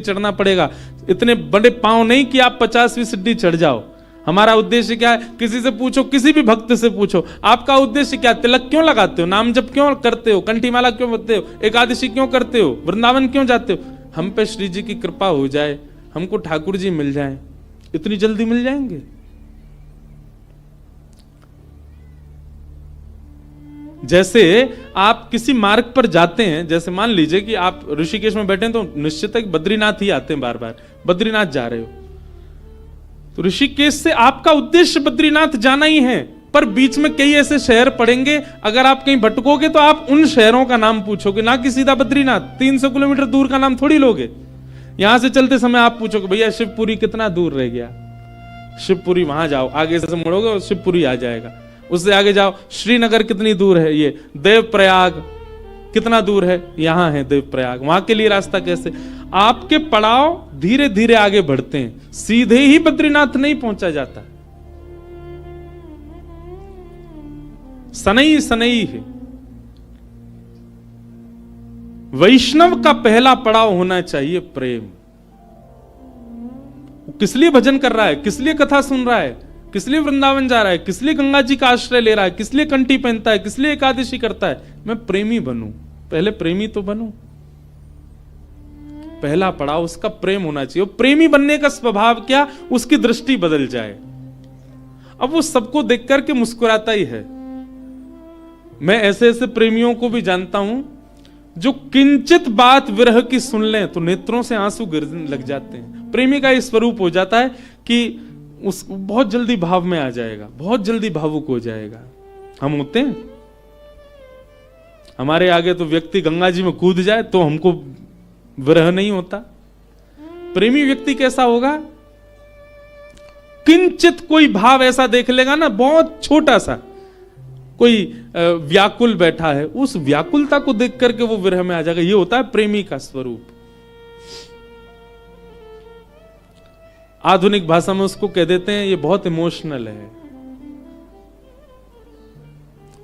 चढ़ना पड़ेगा। इतने बड़े पांव नहीं कि आप 50वीं सीढ़ी चढ़ जाओ। हमारा उद्देश्य क्या है? किसी से पूछो, किसी भी भक्त से पूछो, आपका उद्देश्य क्या? तिलक क्यों लगाते हो? नाम जप क्यों करते हो? कंठी माला क्यों बदते हो? एकादशी क्यों करते हो? वृंदावन क्यों जाते हो? हम पे श्री जी की कृपा हो जाए, हमको ठाकुर जी मिल जाए। इतनी जल्दी मिल जाएंगे? जैसे आप किसी मार्ग पर जाते हैं, जैसे मान लीजिए कि आप ऋषिकेश में बैठे हैं तो निश्चित है कि बद्रीनाथ ही आते हैं बार बार। बद्रीनाथ जा रहे हो तो ऋषिकेश से आपका उद्देश्य बद्रीनाथ जाना ही है, पर बीच में कई ऐसे शहर पड़ेंगे, अगर आप कहीं भटकोगे तो आप उन शहरों का नाम पूछोगे, ना कि सीधा बद्रीनाथ। 300 किलोमीटर दूर का नाम थोड़ी लोगे। यहां से चलते समय आप पूछोगे भैया शिवपुरी कितना दूर रह गया? शिवपुरी वहां जाओ, आगे से मुड़ोगे और शिवपुरी आ जाएगा। उससे आगे जाओ, श्रीनगर कितनी दूर है? ये देवप्रयाग कितना दूर है? यहां है देवप्रयाग। वहां के लिए रास्ता कैसे? आपके पड़ाव धीरे धीरे आगे बढ़ते हैं, सीधे ही बद्रीनाथ नहीं पहुंचा जाता। सनई सनई है। वैष्णव का पहला पड़ाव होना चाहिए प्रेम। किस लिए भजन कर रहा है? किस लिए कथा सुन रहा है? किस लिए वृंदावन जा रहा है? किस लिए गंगा जी का आश्रय ले रहा है? किस लिए कंठी पहनता है? किस लिए एकादशी करता है? मैं प्रेमी बनूं। पहले प्रेमी तो बनूं। पहला पड़ाव उसका प्रेम होना चाहिए। प्रेमी बनने का स्वभाव क्या? उसकी दृष्टि बदल जाए। अब वो सबको देख करके मुस्कुराता ही है। मैं ऐसे ऐसे प्रेमियों को भी जानता हूं जो किंचित बात विरह की सुन लें तो नेत्रों से आंसू गिरने लग जाते हैं। प्रेमी का ये स्वरूप हो जाता है कि उस बहुत जल्दी भाव में आ जाएगा, बहुत जल्दी भावुक हो जाएगा। हम होते हैं, हमारे आगे तो व्यक्ति गंगा जी में कूद जाए तो हमको विरह नहीं होता। प्रेमी व्यक्ति कैसा होगा? किंचित कोई भाव ऐसा देख लेगा ना, बहुत छोटा सा, कोई व्याकुल बैठा है, उस व्याकुलता को देख करके वो विरह में आ जाएगा। ये होता है प्रेमी का स्वरूप। आधुनिक भाषा में उसको कह देते हैं ये बहुत इमोशनल है,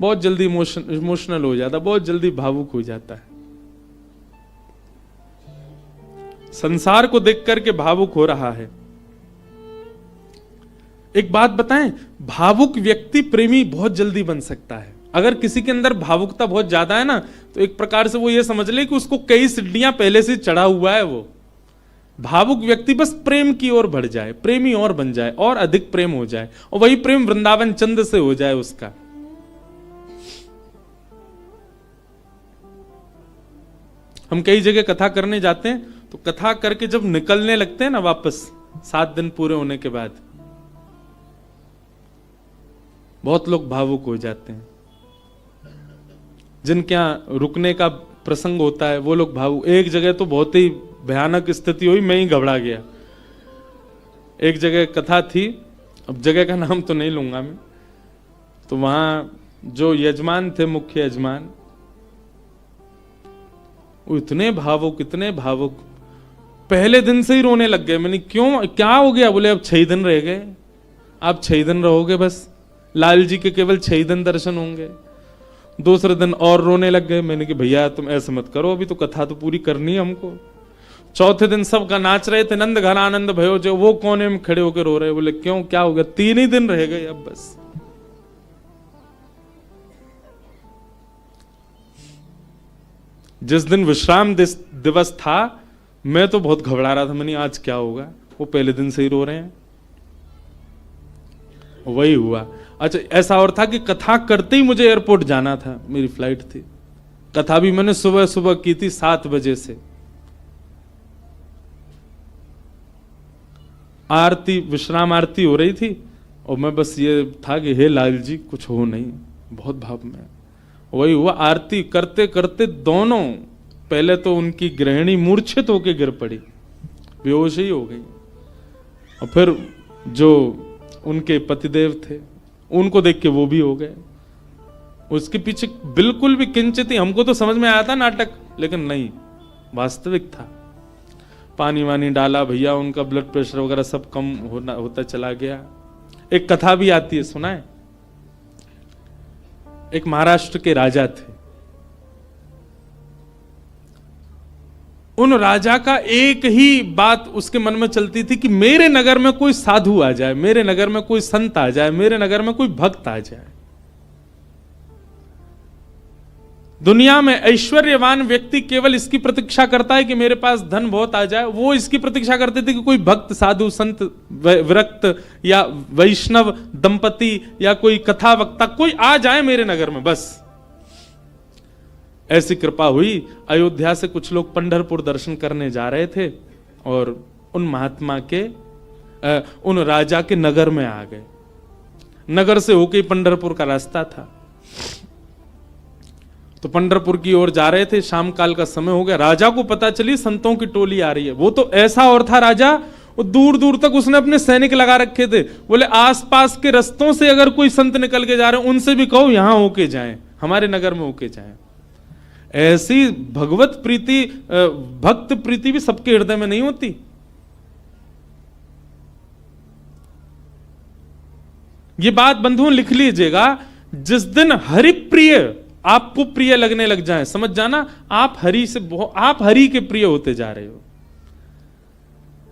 बहुत जल्दी इमोशनल हो जाता, बहुत जल्दी भावुक हो जाता है। संसार को देख करके भावुक हो रहा है। एक बात बताएं, भावुक व्यक्ति प्रेमी बहुत जल्दी बन सकता है। अगर किसी के अंदर भावुकता बहुत ज्यादा है ना, तो एक प्रकार से वो ये समझ ले कि उसको कई सीढ़ियां पहले से चढ़ा हुआ है। वो भावुक व्यक्ति बस प्रेम की ओर बढ़ जाए, प्रेमी और बन जाए, और अधिक प्रेम हो जाए, और वही प्रेम वृंदावन चंद से हो जाए उसका। हम कई जगह कथा करने जाते हैं तो कथा करके जब निकलने लगते हैं ना वापस, 7 दिन पूरे होने के बाद, बहुत लोग भावुक हो जाते हैं। जिनके यहां रुकने का प्रसंग होता है वो लोग भावुक। एक जगह तो बहुत ही भयानक स्थिति हुई, मैं ही घबरा गया। एक जगह कथा थी, अब जगह का नाम तो नहीं लूंगा मैं, तो वहां जो यजमान थे, मुख्य यजमान, वो इतने भावुक, इतने भावुक, पहले दिन से ही रोने लग गए। मैंने क्यों, क्या हो गया? बोले अब 6 दिन रह गए, आप 6 दिन रहोगे बस, लाल जी के केवल 6 दिन दर्शन होंगे। दूसरे दिन और रोने लग गए। मैंने कि भैया तुम ऐसे मत करो, अभी तो कथा तो पूरी करनी है हमको। चौथे दिन सबका नाच रहे थे, नंद घन आनंद भयो, जो वो कोने में खड़े होकर रो रहे। बोले क्यों, क्या हो गया? 3 ही दिन रह गए अब बस। जिस दिन विश्राम दिवस था, मैं तो बहुत घबरा रहा था। मैंने आज क्या होगा, वो पहले दिन से ही रो रहे हैं। वही हुआ। अच्छा, ऐसा और था कि कथा करते ही मुझे एयरपोर्ट जाना था, मेरी फ्लाइट थी। कथा भी मैंने सुबह सुबह की थी 7 बजे से। आरती, विश्राम आरती हो रही थी, और मैं बस ये था कि हे लाल जी कुछ हो नहीं, बहुत भाव में। वही हुआ, आरती करते करते दोनों, पहले तो उनकी गृहिणी मूर्छित होकर गिर पड़ी, बेहोश ही हो गई, और फिर जो उनके पतिदेव थे उनको देख के वो भी हो गए। उसके पीछे बिल्कुल भी किंचित ही, हमको तो समझ में आया था नाटक, लेकिन नहीं, वास्तविक था। पानी वानी डाला भैया, उनका ब्लड प्रेशर वगैरह सब कम होता चला गया। एक कथा भी आती है, सुना है? एक महाराष्ट्र के राजा थे, उन राजा का एक ही बात उसके मन में चलती थी कि मेरे नगर में कोई साधु आ जाए, मेरे नगर में कोई संत आ जाए, मेरे नगर में कोई भक्त आ जाए। दुनिया में ऐश्वर्यवान व्यक्ति केवल इसकी प्रतीक्षा करता है कि मेरे पास धन बहुत आ जाए। वो इसकी प्रतीक्षा करते थे कि कोई भक्त, साधु, संत, विरक्त या वैष्णव दंपति या कोई कथा वक्ता कोई आ जाए मेरे नगर में, बस। ऐसी कृपा हुई। अयोध्या से कुछ लोग पंढरपुर दर्शन करने जा रहे थे और उन महात्मा के उन राजा के नगर में आ गए। नगर से होके पंढरपुर का रास्ता था, तो पंढरपुर की ओर जा रहे थे। शाम काल का समय हो गया। राजा को पता चली संतों की टोली आ रही है। वो तो ऐसा और था राजा, वो दूर दूर तक उसने अपने सैनिक लगा रखे थे। बोले आसपास के रस्तों से अगर कोई संत निकल के जा रहे हैं उनसे भी कहो यहां होके जाएं, हमारे नगर में होके जाएं। ऐसी भगवत प्रीति, भक्त प्रीति भी सबके हृदय में नहीं होती। ये बात बंधुओं लिख लीजिएगा, जिस दिन हरि प्रिय आपको प्रिय लगने लग जाए, समझ जाना आप हरि से आप हरि के प्रिय होते जा रहे हो।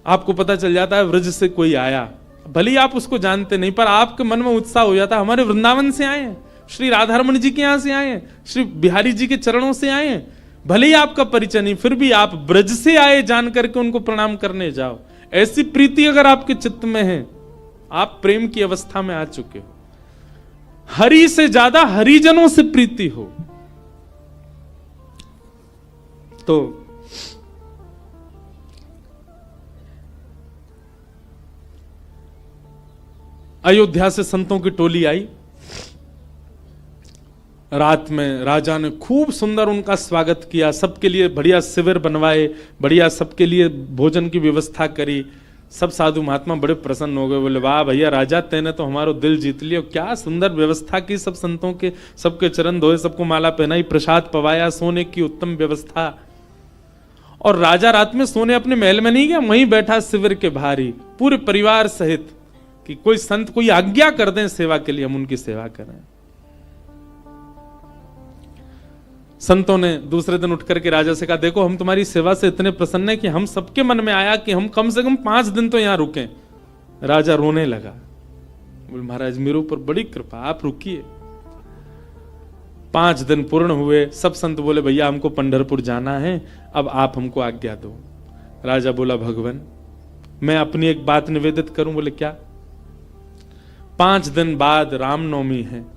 आपको पता चल जाता है व्रज से कोई आया, भले ही आप उसको जानते नहीं, पर आपके मन में उत्साह हो जाता है हमारे वृंदावन से आए हैं, श्री राधारमण जी के यहां से आए हैं, श्री बिहारी जी के चरणों से आए हैं। भले ही आपका परिचय नहीं, फिर भी आप ब्रज से आए जान करके उनको प्रणाम करने जाओ। ऐसी प्रीति अगर आपके चित्त में है, आप प्रेम की अवस्था में आ चुके हो। हरि से ज्यादा हरिजनों से प्रीति हो तो अयोध्या से संतों की टोली आई। रात में राजा ने खूब सुंदर उनका स्वागत किया, सबके लिए बढ़िया शिविर बनवाए, बढ़िया सबके लिए भोजन की व्यवस्था करी। सब साधु महात्मा बड़े प्रसन्न हो गए, बोले वाह भैया राजा, तेने तो हमारा दिल जीत लिया, क्या सुंदर व्यवस्था की, सब संतों के सबके चरण धोए, सबको माला पहनाई, प्रसाद पवाया, सोने की उत्तम व्यवस्था। और राजा रात में सोने अपने महल में नहीं गया, वहीं बैठा शिविर के बाहर ही पूरे परिवार सहित, कि कोई संत कोई आज्ञा कर दें सेवा के लिए, हम उनकी सेवा करें। संतों ने दूसरे दिन उठ करके राजा से कहा, देखो हम तुम्हारी सेवा से इतने प्रसन्न हैं कि हम सबके मन में आया कि हम कम से कम 5 दिन तो यहां रुकें। राजा रोने लगा, बोले महाराज मेरे ऊपर बड़ी कृपा, आप रुकिए। 5 दिन पूर्ण हुए। सब संत बोले भैया हमको पंढरपुर जाना है, अब आप हमको आज्ञा दो। राजा बोला भगवान मैं अपनी एक बात निवेदित करूं। बोले क्या? 5 दिन बाद रामनवमी है,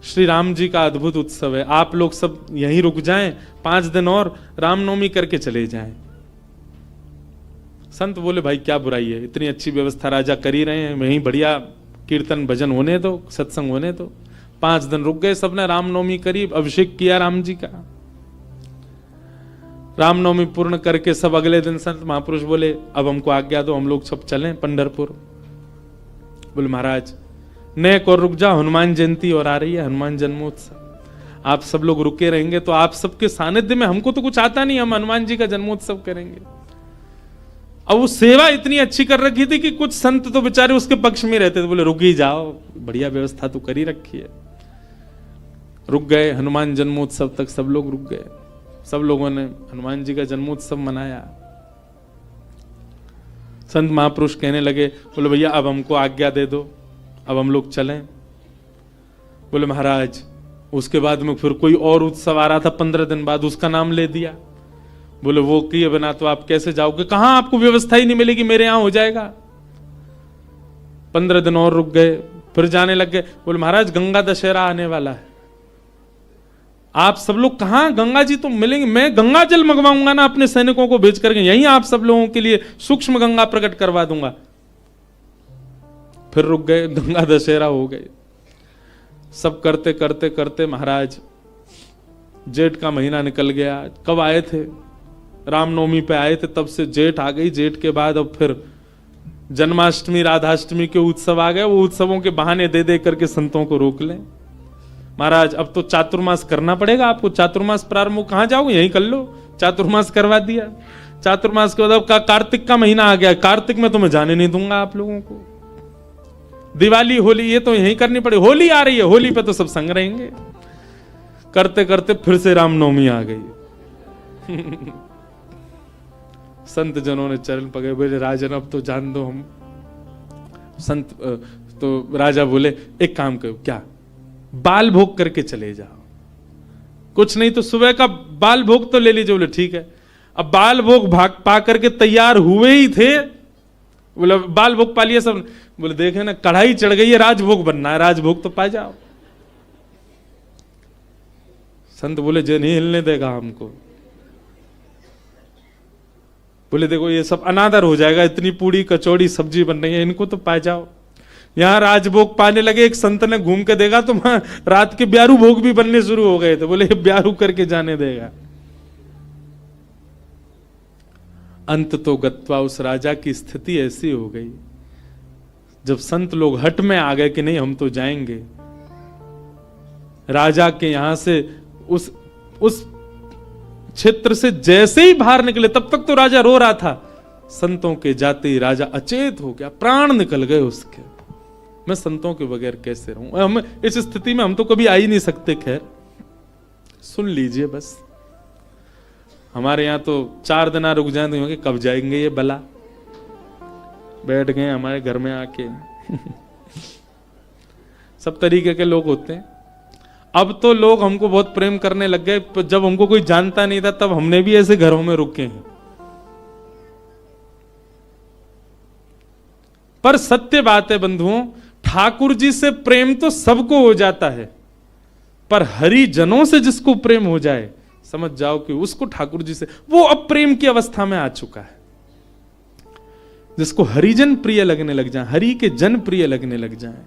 श्री राम जी का अद्भुत उत्सव है, आप लोग सब यहीं रुक जाएं, 5 दिन और रामनवमी करके चले जाएं। संत बोले भाई क्या बुराई है, इतनी अच्छी व्यवस्था राजा कर ही रहे हैं, वहीं बढ़िया कीर्तन भजन होने दो, सत्संग होने दो। 5 दिन रुक गए, सबने रामनवमी करी, अभिषेक किया राम जी का। रामनवमी पूर्ण करके सब अगले दिन संत महापुरुष बोले अब हमको आज्ञा दो, हम लोग सब चलें पंढरपुर। बोले महाराज नेक और रुक जाओ, हनुमान जयंती और आ रही है, हनुमान जन्मोत्सव, आप सब लोग रुके रहेंगे तो आप सबके सानिध्य में, हमको तो कुछ आता नहीं, हम हनुमान जी का जन्मोत्सव करेंगे। अब वो सेवा इतनी अच्छी कर रखी थी कि कुछ संत तो बेचारे उसके पक्ष में रहते थे, बोले रुक ही जाओ, बढ़िया व्यवस्था तो कर ही रखी है। रुक गए, हनुमान जन्मोत्सव तक सब लोग रुक गए, सब लोगों ने हनुमान जी का जन्मोत्सव मनाया। संत महापुरुष कहने लगे, बोले भैया अब हमको आज्ञा दे दो, अब हम लोग चलें। बोले महाराज उसके बाद में फिर कोई और उत्सव आ रहा था 15 दिन बाद, उसका नाम ले दिया। बोले वो किए बिना तो आप कैसे जाओगे, कहां आपको व्यवस्था ही नहीं मिलेगी, मेरे यहां हो जाएगा। 15 दिन और रुक गए, फिर जाने लग गए। बोले महाराज गंगा दशहरा आने वाला है, आप सब लोग कहां, गंगा जी तो मिलेंगे, मैं गंगा जल मंगवाऊंगा ना अपने सैनिकों को भेज करके, यहीं आप सब लोगों के लिए सूक्ष्म गंगा प्रकट करवा दूंगा। फिर रुक गए, गंगा दशहरा हो गए। सब करते करते करते महाराज जेठ का महीना निकल गया। कब आए थे? रामनवमी पे आए थे, तब से जेठ आ गई। जेठ के बाद अब फिर जन्माष्टमी राधाष्टमी के उत्सव आ गए। वो उत्सवों के बहाने दे दे करके संतों को रोक लें। महाराज अब तो चातुर्मास करना पड़ेगा आपको, चातुर्मास प्रारंभ, कहां जाओगे, यहीं कर लो। चातुर्मास करवा दिया। चातुर्मास के बाद कार्तिक का महीना आ गया, कार्तिक में तो मैं जाने नहीं दूंगा आप लोगों को। दिवाली होली ये तो यहीं करनी पड़े, होली आ रही है, होली पे तो सब संग रहेंगे। करते करते फिर से रामनवमी आ गई। संत जनों ने चरण पकड़े, बोले राजन अब तो जान दो हम। संत तो राजा बोले एक काम करो, क्या बाल भोग करके चले जाओ, कुछ नहीं तो सुबह का बाल भोग तो ले लीजिए। बोले ठीक है। अब बाल भोग भाग पा करके तैयार हुए ही थे, बोले बाल भोग पा लिया सब। बोले देखे ना कढ़ाई चढ़ गई है, राजभोग बनना है, राजभोग तो पा जाओ। संत बोले जो नहीं हिलने देगा हमको। बोले देखो ये सब अनादर हो जाएगा, इतनी पूड़ी कचौड़ी सब्जी बन रही है, इनको तो पा जाओ। यहां राजभोग पाने लगे, एक संत ने घूम के देखा तो वहां रात के ब्यारू भोग भी बनने शुरू हो गए थे। बोले ब्यारू करके जाने देगा। अंत तो गत्वा उस राजा की स्थिति ऐसी हो गई, जब संत लोग हट में आ गए कि नहीं हम तो जाएंगे, राजा के यहां से उस क्षेत्र से जैसे ही बाहर निकले, तब तक तो राजा रो रहा था, संतों के जाते ही राजा अचेत हो गया, प्राण निकल गए उसके। मैं संतों के बगैर कैसे रहूं? हम इस स्थिति में हम तो कभी आ ही नहीं सकते। खैर सुन लीजिए बस, हमारे यहां तो 4 दिन रुक जाए तो कब जाएंगे ये बला, बैठ गए हमारे घर में आके। सब तरीके के लोग होते हैं। अब तो लोग हमको बहुत प्रेम करने लग गए, जब हमको कोई जानता नहीं था तब हमने भी ऐसे घरों में रुके हैं। पर सत्य बात है बंधुओं, ठाकुर जी से प्रेम तो सबको हो जाता है, पर हरिजनों से जिसको प्रेम हो जाए, समझ जाओ कि उसको ठाकुर जी से, वो अब प्रेम की अवस्था में आ चुका है। जिसको हरिजन प्रिय लगने लग जाए, हरि के जन प्रिय लगने लग जाए।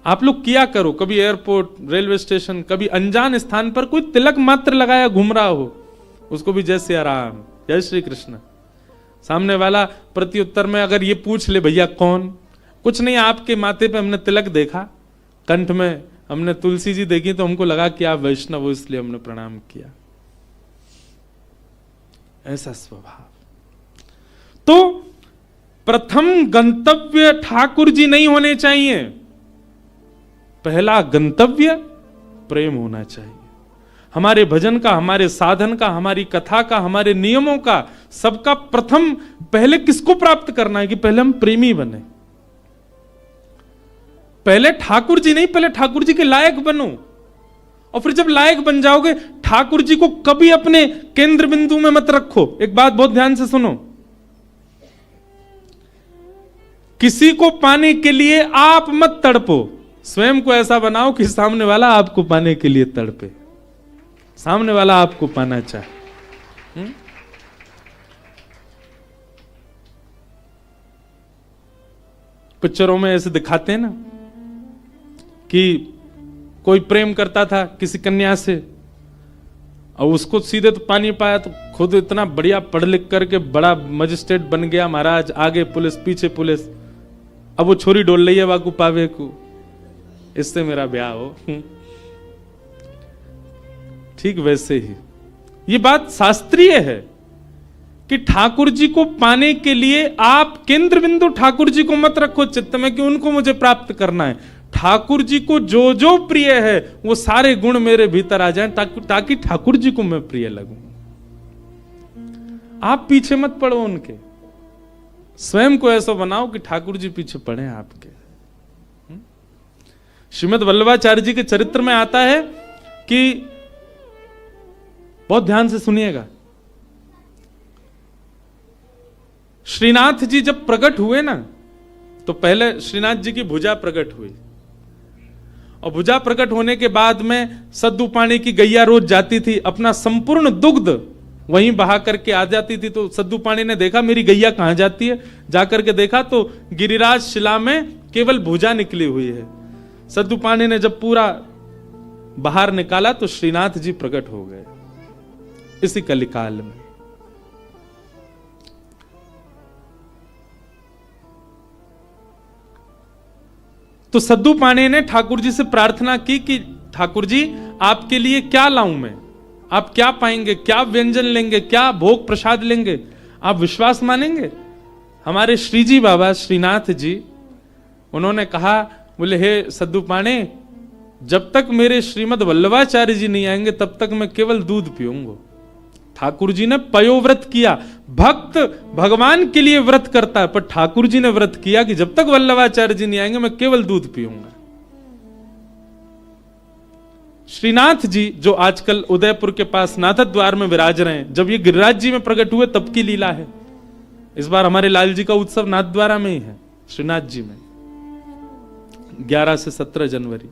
आप लोग किया करो, कभी एयरपोर्ट, रेलवे स्टेशन, कभी अनजान स्थान पर कोई तिलक मात्र लगाया घूम रहा हो, उसको भी जय सिया राम, जय श्री कृष्ण। सामने वाला प्रत्युत्तर में अगर ये पूछ ले भैया कौन, कुछ नहीं आपके माथे पे हमने तिलक देखा, कंठ में हमने तुलसी जी देखी तो हमको लगा कि आप वैष्णव हो इसलिए हमने प्रणाम किया। ऐसा स्वभाव। तो प्रथम गंतव्य ठाकुर जी नहीं होने चाहिए, पहला गंतव्य प्रेम होना चाहिए। हमारे भजन का, हमारे साधन का, हमारी कथा का, हमारे नियमों का, सबका प्रथम पहले किसको प्राप्त करना है कि पहले हम प्रेमी बने। पहले ठाकुर जी नहीं, पहले ठाकुर जी के लायक बनो, और फिर जब लायक बन जाओगे, ठाकुर जी को कभी अपने केंद्र बिंदु में मत रखो। एक बात बहुत ध्यान से सुनो, किसी को पाने के लिए आप मत तड़पो, स्वयं को ऐसा बनाओ कि सामने वाला आपको पाने के लिए तड़पे, सामने वाला आपको पाना चाहे। पिक्चरों में ऐसे दिखाते हैं ना कि कोई प्रेम करता था किसी कन्या से, और उसको सीधे तो पा नहीं पाया, तो खुद इतना बढ़िया पढ़ लिख करके बड़ा मजिस्ट्रेट बन गया महाराज, आगे पुलिस पीछे पुलिस, अब वो छोरी डोल रही है वाकू पावे को, इससे मेरा ब्याह हो। ठीक वैसे ही ये बात शास्त्रीय है कि ठाकुर जी को पाने के लिए आप केंद्र बिंदु ठाकुर जी को मत रखो चित्त में कि उनको मुझे प्राप्त करना है। ठाकुर जी को जो जो प्रिय है वो सारे गुण मेरे भीतर आ जाएं, ताकि ठाकुर जी को मैं प्रिय लगूं। आप पीछे मत पड़ो उनके, स्वयं को ऐसा बनाओ कि ठाकुर जी पीछे पड़े आपके। श्रीमद् वल्लभाचार्य जी के चरित्र में आता है कि, बहुत ध्यान से सुनिएगा, श्रीनाथ जी जब प्रकट हुए ना, तो पहले श्रीनाथ जी की भुजा प्रकट हुई, और भुजा प्रकट होने के बाद में सद्दू पानी की गैया रोज जाती थी, अपना संपूर्ण दुग्ध वहीं बहा करके आ जाती थी। तो सद्दू पानी ने देखा मेरी गैया कहां जाती है, जाकर के देखा तो गिरिराज शिला में केवल भुजा निकली हुई है। सद्दू पानी ने जब पूरा बाहर निकाला तो श्रीनाथ जी प्रकट हो गए इसी कलिकाल में। तो सद्दू पानी ने ठाकुर जी से प्रार्थना की कि ठाकुर जी आपके लिए क्या लाऊं मैं, आप क्या पाएंगे, क्या व्यंजन लेंगे, क्या भोग प्रसाद लेंगे, आप विश्वास मानेंगे। हमारे श्री जी बाबा श्रीनाथ जी, उन्होंने कहा, बोले हे सद्दू पाने, जब तक मेरे श्रीमद् वल्लभाचार्य जी नहीं आएंगे तब तक मैं केवल दूध पीऊंगा, ठाकुर जी ने पयोव्रत किया। भक्त भगवान के लिए व्रत करता है, पर ठाकुर जी ने व्रत किया कि जब तक वल्लभाचार्य जी नहीं आएंगे मैं केवल दूध पीऊंगा। श्रीनाथ जी जो आजकल उदयपुर के पास नाथद द्वार में विराज रहे हैं, जब ये गिरिराज जी में प्रकट हुए तब की लीला है। इस बार हमारे लाल जी का उत्सव नाथ द्वारा में ही है, श्रीनाथ जी में 11 से 17 जनवरी।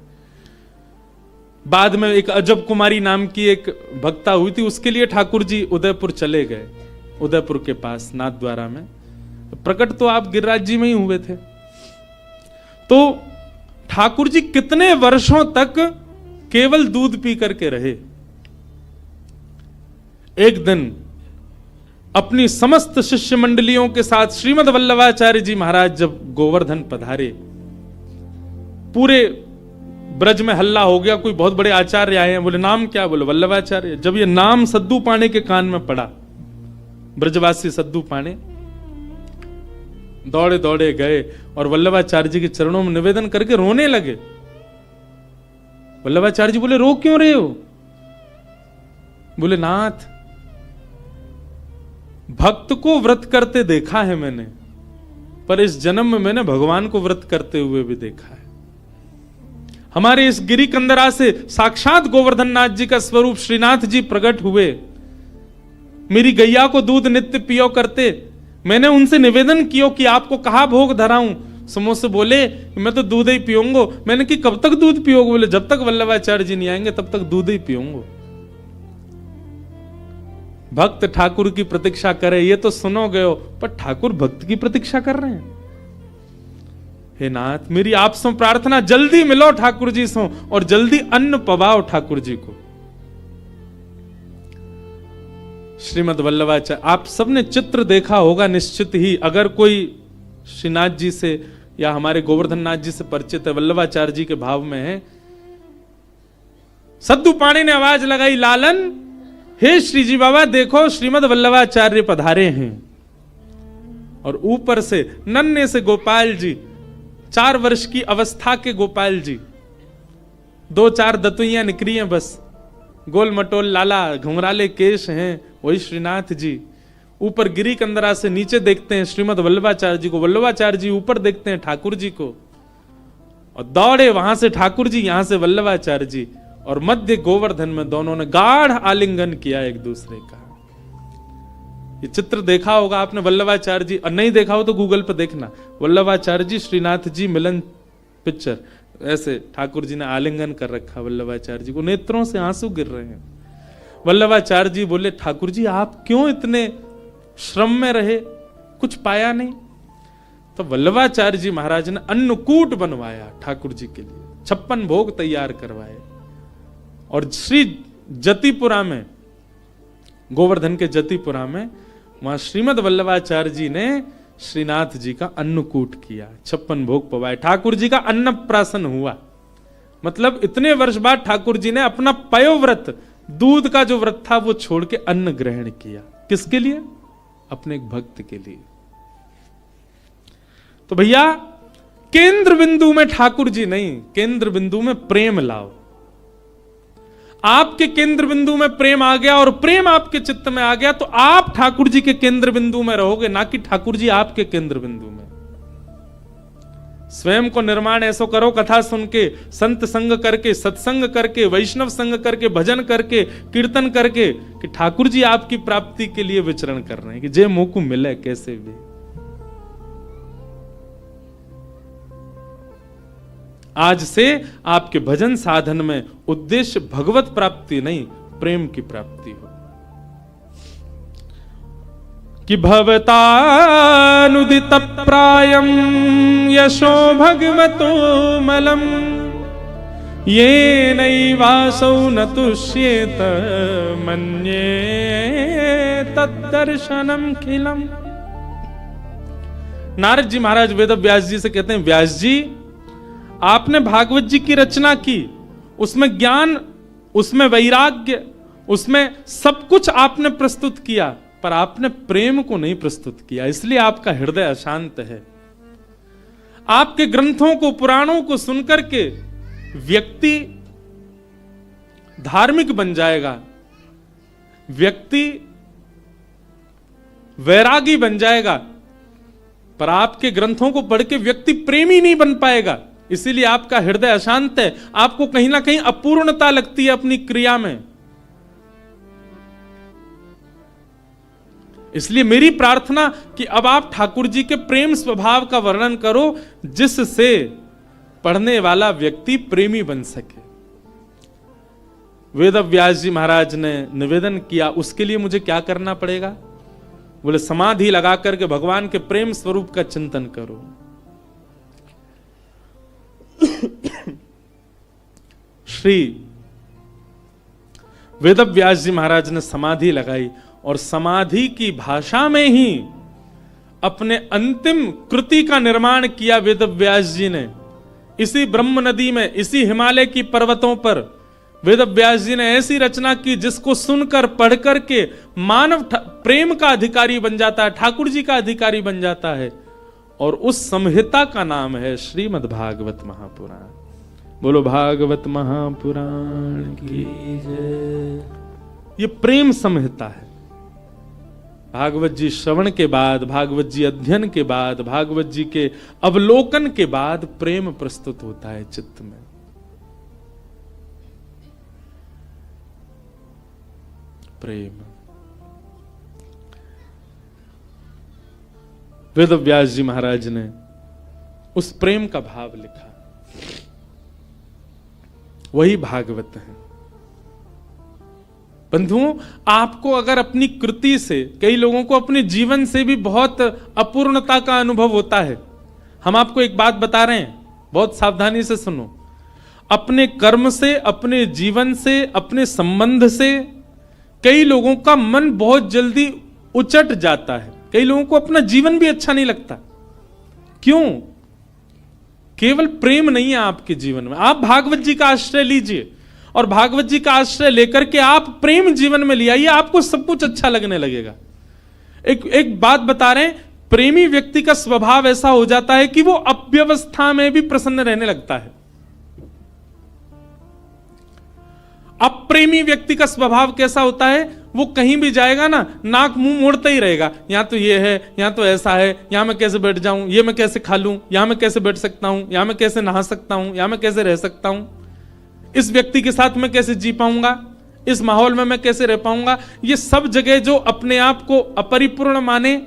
बाद में एक अजब कुमारी नाम की एक भक्ता हुई थी, उसके लिए ठाकुर जी उदयपुर चले गए, उदयपुर के पास नाथ द्वारा में। प्रकट तो आप गिरिराज जी में ही हुए थे। तो ठाकुर जी कितने वर्षों तक केवल दूध पी करके रहे। एक दिन अपनी समस्त शिष्य मंडलियों के साथ श्रीमद वल्लभाचार्य जी महाराज जब गोवर्धन पधारे, पूरे ब्रज में हल्ला हो गया, कोई बहुत बड़े आचार्य आए हैं। बोले नाम क्या? बोले वल्लभाचार्य। जब ये नाम सद्दू पाणे के कान में पड़ा, ब्रजवासी सद्दू पाणे दौड़े दौड़े गए और वल्लभाचार्य जी के चरणों में निवेदन करके रोने लगे। वल्लभाचार्य जी बोले रो क्यों रहे हो? बोले नाथ, भक्त को व्रत करते देखा है मैंने, पर इस जन्म में मैंने भगवान को व्रत करते हुए भी देखा है। हमारे इस गिरी कंदरा से साक्षात गोवर्धन नाथ जी का स्वरूप श्रीनाथ जी प्रकट हुए। मेरी गैया को दूध नित्य पियो करते, मैंने उनसे निवेदन किया कि आपको कहा भोग धराऊं। समोसे बोले मैं तो दूध ही पीऊंगा। मैंने कि कब तक दूध पियोगे? बोले जब तक वल्लभाचार्य जी नहीं आएंगे तब तक दूध ही पीऊंगा। भक्त ठाकुर की प्रतीक्षा करे ये तो सुनोगे हो, पर ठाकुर भक्त की प्रतीक्षा कर रहे हैं। हे नाथ, मेरी आप से प्रार्थना, जल्दी मिलो ठाकुर जी से और जल्दी अन्न पवाओ ठाकुर जी को। श्रीमद वल्लभाचार्य, आप सबने चित्र देखा होगा निश्चित ही। अगर कोई श्रीनाथ जी से या हमारे गोवर्धन नाथ जी से परिचित है, वल्लभाचार्य जी के भाव में है। सद्दू पाणी ने आवाज लगाई, लालन, हे श्री जी बाबा देखो श्रीमद वल्लभाचार्य पधारे हैं। और ऊपर से नन्हे से गोपाल जी, 4 वर्ष की अवस्था के गोपाल जी, 2-4 दतुइयां निकली हैं बस, गोल मटोल लाला घुंघराले केश हैं, वही श्रीनाथ जी। ऊपर गिरी कंदरा से नीचे देखते हैं श्रीमद वल्लभाचार्य जी को, वल्लभाचार्य जी ऊपर देखते हैं ठाकुर जी को, और दौड़े वहां से ठाकुर जी, यहां से वल्लभाचार्य जी, और मध्य गोवर्धन में दोनों ने गाढ़ आलिंगन किया एक दूसरे का। ये चित्र देखा होगा आपने वल्लभाचार्य जी, और नहीं देखा हो तो गूगल पे देखना, वल्लभाचार्य जी श्रीनाथ जी मिलन पिक्चर। ऐसे ठाकुर जी ने आलिंगन कर रखा वल्लभाचार्य जी को, नेत्रों से आंसू गिर रहे हैं। वल्लभाचार्य जी बोले ठाकुर जी आप क्यों इतने श्रम में रहे, कुछ पाया नहीं? तो वल्लभाचार्य जी महाराज ने अन्नकूट बनवाया ठाकुर जी के लिए, 56 भोग तैयार करवाए। और श्री जतिपुरा में, गोवर्धन के जतिपुरा में, वहां श्रीमद वल्लभाचार्य जी ने श्रीनाथ जी का अन्नकूट किया, 56 भोग पवाए, ठाकुर जी का अन्नप्राशन हुआ। मतलब इतने वर्ष बाद ठाकुर जी ने अपना पयोव्रत, दूध का जो व्रत था वो छोड़ के अन्न ग्रहण किया। किसके लिए? अपने एक भक्त के लिए। तो भैया केंद्र बिंदु में ठाकुर जी नहीं, केंद्र बिंदु में प्रेम लाओ। आपके केंद्र बिंदु में प्रेम आ गया और प्रेम आपके चित्त में आ गया तो आप ठाकुर जी के केंद्र बिंदु में रहोगे, ना कि ठाकुर जी आपके केंद्र बिंदु में। स्वयं को निर्माण ऐसो करो, कथा सुन के, संत संग करके, सत्संग करके, वैष्णव संग करके, भजन करके, कीर्तन करके, कि ठाकुर जी आपकी प्राप्ति के लिए विचरण कर रहे हैं, कि जे मुंह को मिले कैसे भी। आज से आपके भजन साधन में उद्देश्य भगवत प्राप्ति नहीं, प्रेम की प्राप्ति हो। कि भवतानुदित प्रायम यशो भगवतो मलम ये नैवासौ न तुष्येत मन्ये तद्दर्शनम खिलम। नारद जी महाराज वेद व्यास जी से कहते हैं, व्यास जी आपने भागवत जी की रचना की, उसमें ज्ञान, उसमें वैराग्य, उसमें सब कुछ आपने प्रस्तुत किया, पर आपने प्रेम को नहीं प्रस्तुत किया, इसलिए आपका हृदय अशांत है। आपके ग्रंथों को, पुराणों को सुनकर के व्यक्ति धार्मिक बन जाएगा, व्यक्ति वैरागी बन जाएगा, पर आपके ग्रंथों को पढ़ के व्यक्ति प्रेमी नहीं बन पाएगा। इसीलिए आपका हृदय अशांत है, आपको कहीं ना कहीं अपूर्णता लगती है अपनी क्रिया में। इसलिए मेरी प्रार्थना कि अब आप ठाकुर जी के प्रेम स्वभाव का वर्णन करो, जिससे पढ़ने वाला व्यक्ति प्रेमी बन सके। वेद व्यास जी महाराज ने निवेदन किया, उसके लिए मुझे क्या करना पड़ेगा? बोले समाधि लगा करके भगवान के प्रेम स्वरूप का चिंतन करो। श्री वेद व्यास जी महाराज ने समाधि लगाई और समाधि की भाषा में ही अपने अंतिम कृति का निर्माण किया वेद व्यास जी ने। इसी ब्रह्म नदी में, इसी हिमालय की पर्वतों पर वेद व्यास जी ने ऐसी रचना की जिसको सुनकर पढ़कर के मानव प्रेम का अधिकारी बन जाता है, ठाकुर जी का अधिकारी बन जाता है। और उस संहिता का नाम है श्रीमद् भागवत महापुराण। बोलो भागवत महापुराण की जय। ये प्रेम संहिता है। भागवत जी श्रवण के बाद, भागवत जी अध्ययन के बाद, भागवत जी के अवलोकन के बाद प्रेम प्रस्तुत होता है चित्त में। प्रेम। वेद व्यास जी महाराज ने उस प्रेम का भाव लिखा, वही भागवत है। बंधुओं, आपको अगर अपनी कृति से, कई लोगों को अपने जीवन से भी बहुत अपूर्णता का अनुभव होता है। हम आपको एक बात बता रहे हैं, बहुत सावधानी से सुनो। अपने कर्म से, अपने जीवन से, अपने संबंध से कई लोगों का मन बहुत जल्दी उचट जाता है। कई लोगों को अपना जीवन भी अच्छा नहीं लगता। क्यों? केवल प्रेम नहीं है आपके जीवन में। आप भागवत जी का आश्रय लीजिए और भागवत जी का आश्रय लेकर के आप प्रेम जीवन में ले आइए, आपको सब कुछ अच्छा लगने लगेगा। एक बात बता रहे हैं, प्रेमी व्यक्ति का स्वभाव ऐसा हो जाता है कि वो अव्यवस्था में भी प्रसन्न रहने लगता है। अप्रेमी व्यक्ति का स्वभाव कैसा होता है? वो कहीं भी जाएगा ना, नाक मुंह मोड़ता ही रहेगा। यहां तो ये है, यहां तो ऐसा है, यहां मैं कैसे बैठ जाऊं, ये मैं कैसे खा लूं, यहां मैं कैसे बैठ सकता हूं, यहां मैं कैसे नहा सकता हूं, यहां मैं कैसे रह सकता हूं, इस व्यक्ति के साथ मैं कैसे जी पाऊंगा, इस माहौल में मैं कैसे रह पाऊंगा। ये सब जगह जो अपने आप को अपरिपूर्ण माने,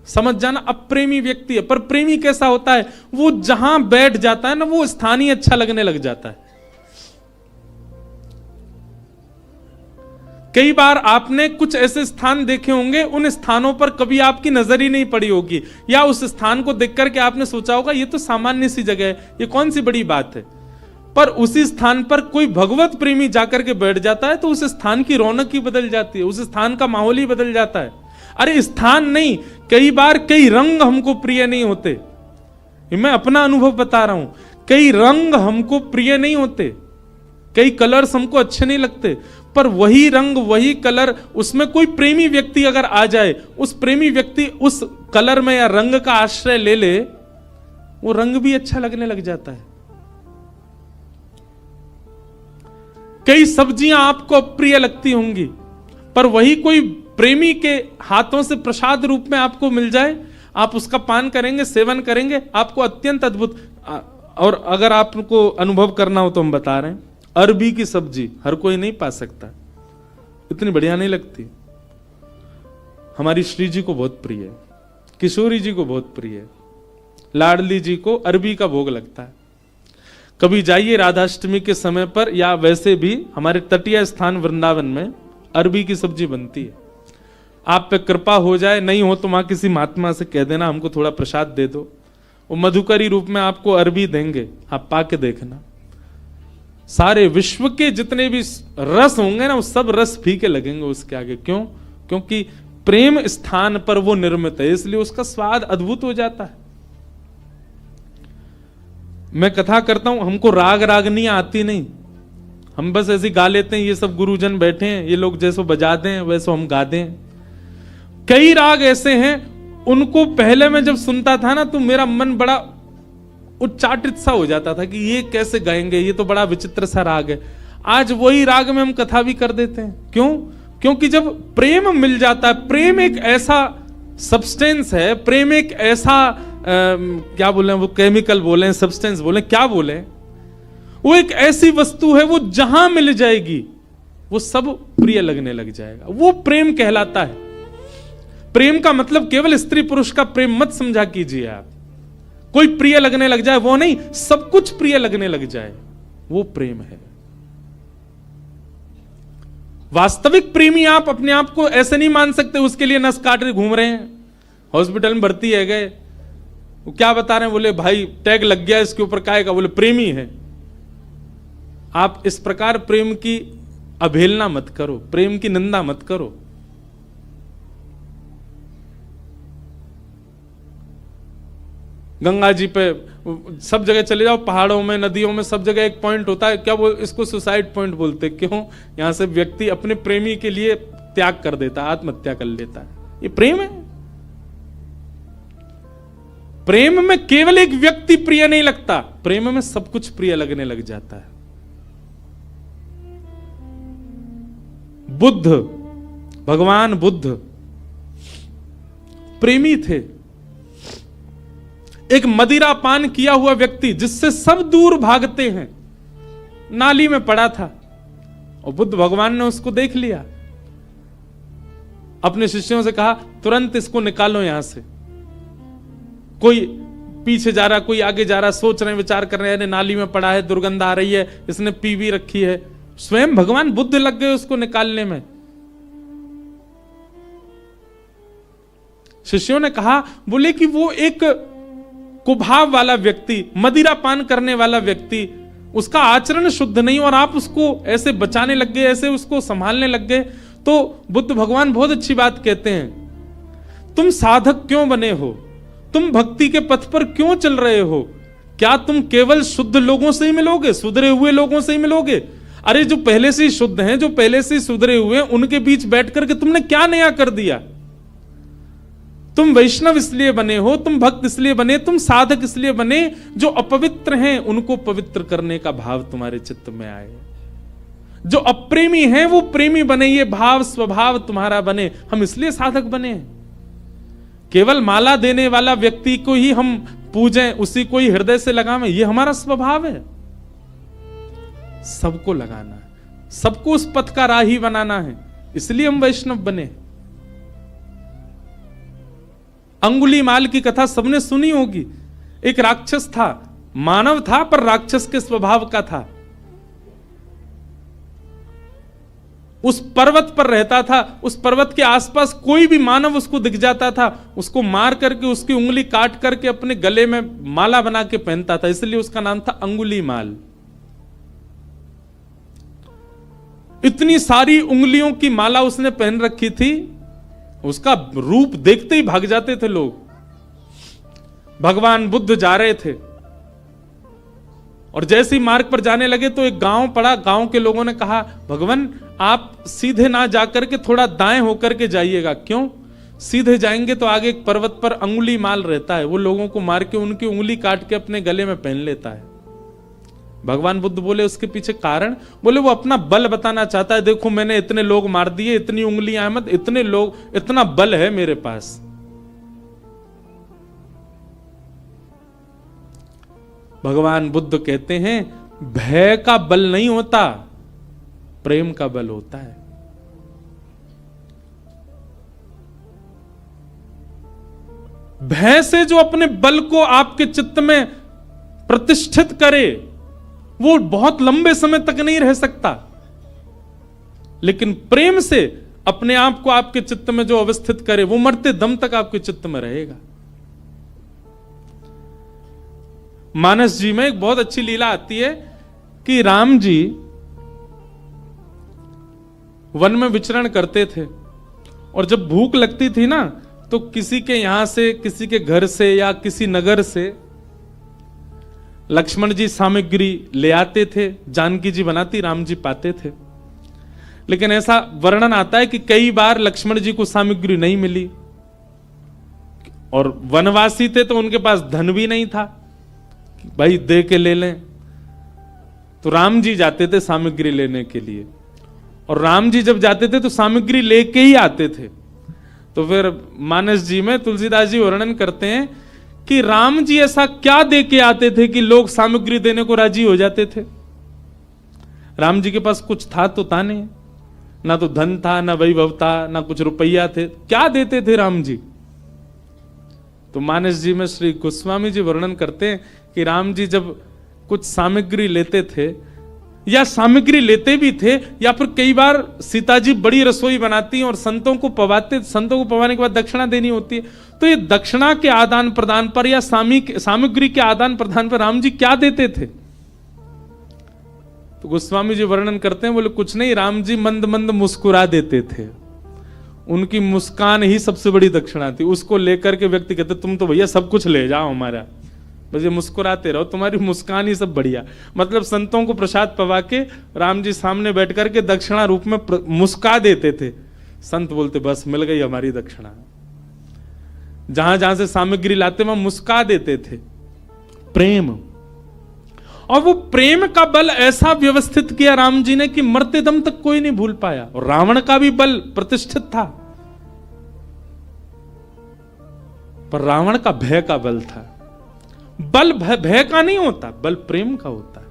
समझ जाना, अप्रेमी व्यक्ति है। पर प्रेमी कैसा होता है? वो जहां बैठ जाता है ना, वो स्थान ही अच्छा लगने लग जाता है। कई बार आपने कुछ ऐसे स्थान देखे होंगे, उन स्थानों पर कभी आपकी नजर ही नहीं पड़ी होगी, या उस स्थान को देख करके आपने सोचा होगा ये तो सामान्य सी जगह है, ये कौन सी बड़ी बात है। पर उसी स्थान पर कोई भगवत प्रेमी जाकर के बैठ जाता है तो उस स्थान की रौनक ही बदल जाती है, उस स्थान का माहौल ही बदल जाता है। अरे स्थान नहीं, कई बार कई रंग हमको प्रिय नहीं होते। मैं अपना अनुभव बता रहा हूं, कई रंग हमको प्रिय नहीं होते, कई कलर्स हमको अच्छे नहीं लगते, पर वही रंग, वही कलर, उसमें कोई प्रेमी व्यक्ति अगर आ जाए, उस प्रेमी व्यक्ति उस कलर में या रंग का आश्रय ले ले, वो रंग भी अच्छा लगने लग जाता है। कई सब्जियां आपको अप्रिय लगती होंगी, पर वही कोई प्रेमी के हाथों से प्रसाद रूप में आपको मिल जाए, आप उसका पान करेंगे, सेवन करेंगे, आपको अत्यंत अद्भुत। और अगर आपको अनुभव करना हो तो हम बता रहे हैं, अरबी की सब्जी हर कोई नहीं पा सकता, इतनी बढ़िया नहीं लगती। हमारी श्री जी को बहुत प्रिय है, किशोरी जी को बहुत प्रिय है, लाडली जी को अरबी का भोग लगता है। कभी जाइए राधाष्टमी के समय पर, या वैसे भी हमारे तटीय स्थान वृंदावन में अरबी की सब्जी बनती है। आप पे कृपा हो जाए, नहीं हो तो वहां किसी महात्मा से कह देना हमको थोड़ा प्रसाद दे दो, वो मधुकरी रूप में आपको अरबी देंगे, आप पाके देखना। सारे विश्व के जितने भी रस होंगे ना, वो सब रस फीके लगेंगे उसके आगे। क्यों? क्योंकि प्रेम स्थान पर वो निर्मित है, इसलिए उसका स्वाद अद्भुत हो जाता है। मैं कथा करता हूं, हमको राग रागनी आती नहीं, हम बस ऐसे गा लेते हैं। ये सब गुरुजन बैठे हैं, ये लोग जैसो बजा दें वैसो हम गा दें। कई राग ऐसे हैं, उनको पहले मैं जब सुनता था ना, तो मेरा मन बड़ा उच्चाटित सा हो जाता था कि ये कैसे गाएंगे, ये तो बड़ा विचित्र सा राग है। आज वही राग में हम कथा भी कर देते हैं। क्यों? क्योंकि जब प्रेम मिल जाता है, प्रेम एक ऐसा सब्सटेंस है। प्रेम एक ऐसा क्या बोले वो, केमिकल बोले, सब्सटेंस बोले, क्या बोले, वो एक ऐसी वस्तु है, वो जहां मिल जाएगी वो सब प्रिय लगने लग जाएगा। वो प्रेम कहलाता है। प्रेम का मतलब केवल स्त्री पुरुष का प्रेम मत समझा कीजिए आप। कोई प्रिय लगने लग जाए वो नहीं, सब कुछ प्रिय लगने लग जाए, वो प्रेम है। वास्तविक प्रेमी आप अपने आप को ऐसे नहीं मान सकते उसके लिए नस काट के घूम रहे हैं, हॉस्पिटल में भर्ती है गए, वो क्या बता रहे हैं, बोले भाई टैग लग गया इसके ऊपर, काहे का, बोले प्रेमी है। आप इस प्रकार प्रेम की अवहेलना मत करो, प्रेम की निंदा मत करो। गंगा जी पे सब जगह चले जाओ, पहाड़ों में, नदियों में, सब जगह एक पॉइंट होता है, क्या वो इसको सुसाइड पॉइंट बोलते, क्यों? यहां से व्यक्ति अपने प्रेमी के लिए त्याग कर देता, आत्महत्या कर लेता है। ये प्रेम है। प्रेम में केवल एक व्यक्ति प्रिय नहीं लगता, प्रेम में सब कुछ प्रिय लगने लग जाता है। बुद्ध, भगवान बुद्ध प्रेमी थे। एक मदिरा पान किया हुआ व्यक्ति जिससे सब दूर भागते हैं, नाली में पड़ा था और बुद्ध भगवान ने उसको देख लिया, अपने शिष्यों से कहा तुरंत इसको निकालो यहां से। कोई पीछे जा रहा, कोई आगे जा रहा, सोच रहे हैं, विचार कर रहे हैं, नाली में पड़ा है, दुर्गंध आ रही है, इसने पी भी रखी है। स्वयं भगवान बुद्ध लग गए उसको निकालने में। शिष्यों ने कहा, बोले कि वो एक कुभाव वाला व्यक्ति, मदिरा पान करने वाला व्यक्ति, उसका आचरण शुद्ध नहीं, और आप उसको ऐसे बचाने लग गए, ऐसे उसको संभालने लग गए। तो बुद्ध भगवान बहुत अच्छी बात कहते हैं, तुम साधक क्यों बने हो, तुम भक्ति के पथ पर क्यों चल रहे हो? क्या तुम केवल शुद्ध लोगों से ही मिलोगे, सुधरे हुए लोगों से ही मिलोगे? अरे जो पहले से ही शुद्ध हैं, जो पहले से ही सुधरे हुए हैं, उनके बीच बैठ करके तुमने क्या नया कर दिया? तुम वैष्णव इसलिए बने हो, तुम भक्त इसलिए बने, तुम साधक इसलिए बने, जो अपवित्र हैं उनको पवित्र करने का भाव तुम्हारे चित्त में आए, जो अप्रेमी हैं वो प्रेमी बने, ये भाव स्वभाव तुम्हारा बने। हम इसलिए साधक बने। केवल माला देने वाला व्यक्ति को ही हम पूजें, उसी को ही हृदय से लगावें, ये हमारा स्वभाव है। सबको लगाना है, सबको उस पथ का राही बनाना है, इसलिए हम वैष्णव बने। अंगुलीमाल की कथा सबने सुनी होगी। एक राक्षस था, मानव था पर राक्षस के स्वभाव का था। उस पर्वत पर रहता था, उस पर्वत के आसपास कोई भी मानव उसको दिख जाता था, उसको मार करके उसकी उंगली काट करके अपने गले में माला बना के पहनता था, इसलिए उसका नाम था अंगुलीमाल। इतनी सारी उंगलियों की माला उसने पहन रखी थी, उसका रूप देखते ही भाग जाते थे लोग। भगवान बुद्ध जा रहे थे और जैसे ही मार्ग पर जाने लगे तो एक गांव पड़ा। गांव के लोगों ने कहा, भगवान आप सीधे ना जाकर के थोड़ा दाएं होकर के जाइएगा। क्यों? सीधे जाएंगे तो आगे एक पर्वत पर अंगुली माल रहता है, वो लोगों को मार के उनकी उंगली काट के अपने गले में पहन लेता है। भगवान बुद्ध बोले उसके पीछे कारण, बोले वो अपना बल बताना चाहता है, देखो मैंने इतने लोग मार दिए, इतनी उंगलियां मत, इतने लोग, इतना बल है मेरे पास। भगवान बुद्ध कहते हैं भय का बल नहीं होता, प्रेम का बल होता है। भय से जो अपने बल को आपके चित्त में प्रतिष्ठित करे वो बहुत लंबे समय तक नहीं रह सकता, लेकिन प्रेम से अपने आप को आपके चित्त में जो अवस्थित करे वो मरते दम तक आपके चित्त में रहेगा। मानस जी में एक बहुत अच्छी लीला आती है कि राम जी वन में विचरण करते थे और जब भूख लगती थी ना तो किसी के यहां से, किसी के घर से या किसी नगर से लक्ष्मण जी सामग्री ले आते थे, जानकी जी बनाती, राम जी पाते थे। लेकिन ऐसा वर्णन आता है कि कई बार लक्ष्मण जी को सामग्री नहीं मिली और वनवासी थे तो उनके पास धन भी नहीं था, भाई दे के ले लें। तो राम जी जाते थे सामग्री लेने के लिए, और राम जी जब जाते थे तो सामग्री लेके ही आते थे। तो फिर मानस जी में तुलसीदास जी वर्णन करते हैं कि राम जी ऐसा क्या दे के आते थे कि लोग सामग्री देने को राजी हो जाते थे। राम जी के पास कुछ था तो था नहीं, ना तो धन था, ना वैभव था, ना कुछ रुपया थे, क्या देते थे राम जी। तो मानस जी में श्री गोस्वामी जी वर्णन करते हैं कि राम जी जब कुछ सामग्री लेते थे या सामग्री लेते भी थे, या फिर कई बार सीता जी बड़ी रसोई बनाती हैं और संतों को पवाते, संतों को पवाने के बाद दक्षिणा देनी होती है, तो ये दक्षिणा के आदान प्रदान पर या सामग्री के आदान प्रदान पर राम जी क्या देते थे। तो गोस्वामी जी वर्णन करते हैं, बोले कुछ नहीं, राम जी मंद मंद मुस्कुरा देते थे, उनकी मुस्कान ही सबसे बड़ी दक्षिणा थी। उसको लेकर के व्यक्ति कहते तुम तो भैया सब कुछ ले जाओ हमारा, बस ये मुस्कुराते रहो, तुम्हारी मुस्कान ही सब बढ़िया। मतलब संतों को प्रसाद पवा के राम जी सामने बैठ करके दक्षिणा रूप में मुस्का देते थे। संत बोलते बस मिल गई हमारी दक्षिणा। जहां जहां से सामग्री लाते वहां मुस्का देते थे। प्रेम, और वो प्रेम का बल ऐसा व्यवस्थित किया राम जी ने कि मरते दम तक कोई नहीं भूल पाया। और रावण का भी बल प्रतिष्ठित था, पर रावण का भय का बल था। बल भय का नहीं होता, बल प्रेम का होता है।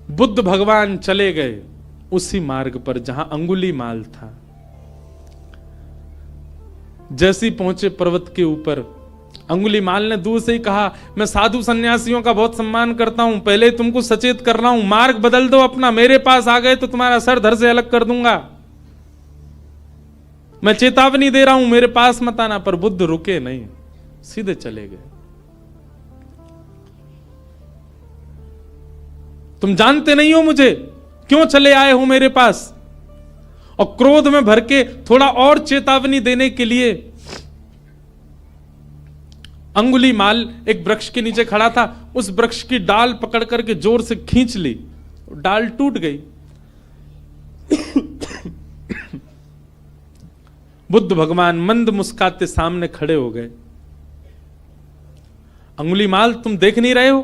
बुद्ध भगवान चले गए उसी मार्ग पर जहां अंगुलीमाल था। जैसे ही पहुंचे पर्वत के ऊपर, अंगुलीमाल ने दूर से ही कहा मैं साधु सन्यासियों का बहुत सम्मान करता हूं, पहले तुमको सचेत कर रहा हूं, मार्ग बदल दो अपना, मेरे पास आ गए तो तुम्हारा सर धड़ से अलग कर दूंगा। मैं चेतावनी दे रहा हूं, मेरे पास मत आना। पर बुद्ध रुके नहीं, सीधे चले गए। तुम जानते नहीं हो मुझे, क्यों चले आए हो मेरे पास। और क्रोध में भर के थोड़ा और चेतावनी देने के लिए अंगुलीमाल एक वृक्ष के नीचे खड़ा था, उस वृक्ष की डाल पकड़ करके जोर से खींच ली, डाल टूट गई। बुद्ध भगवान मंद मुस्काते सामने खड़े हो गए। अंगुलीमाल तुम देख नहीं रहे हो?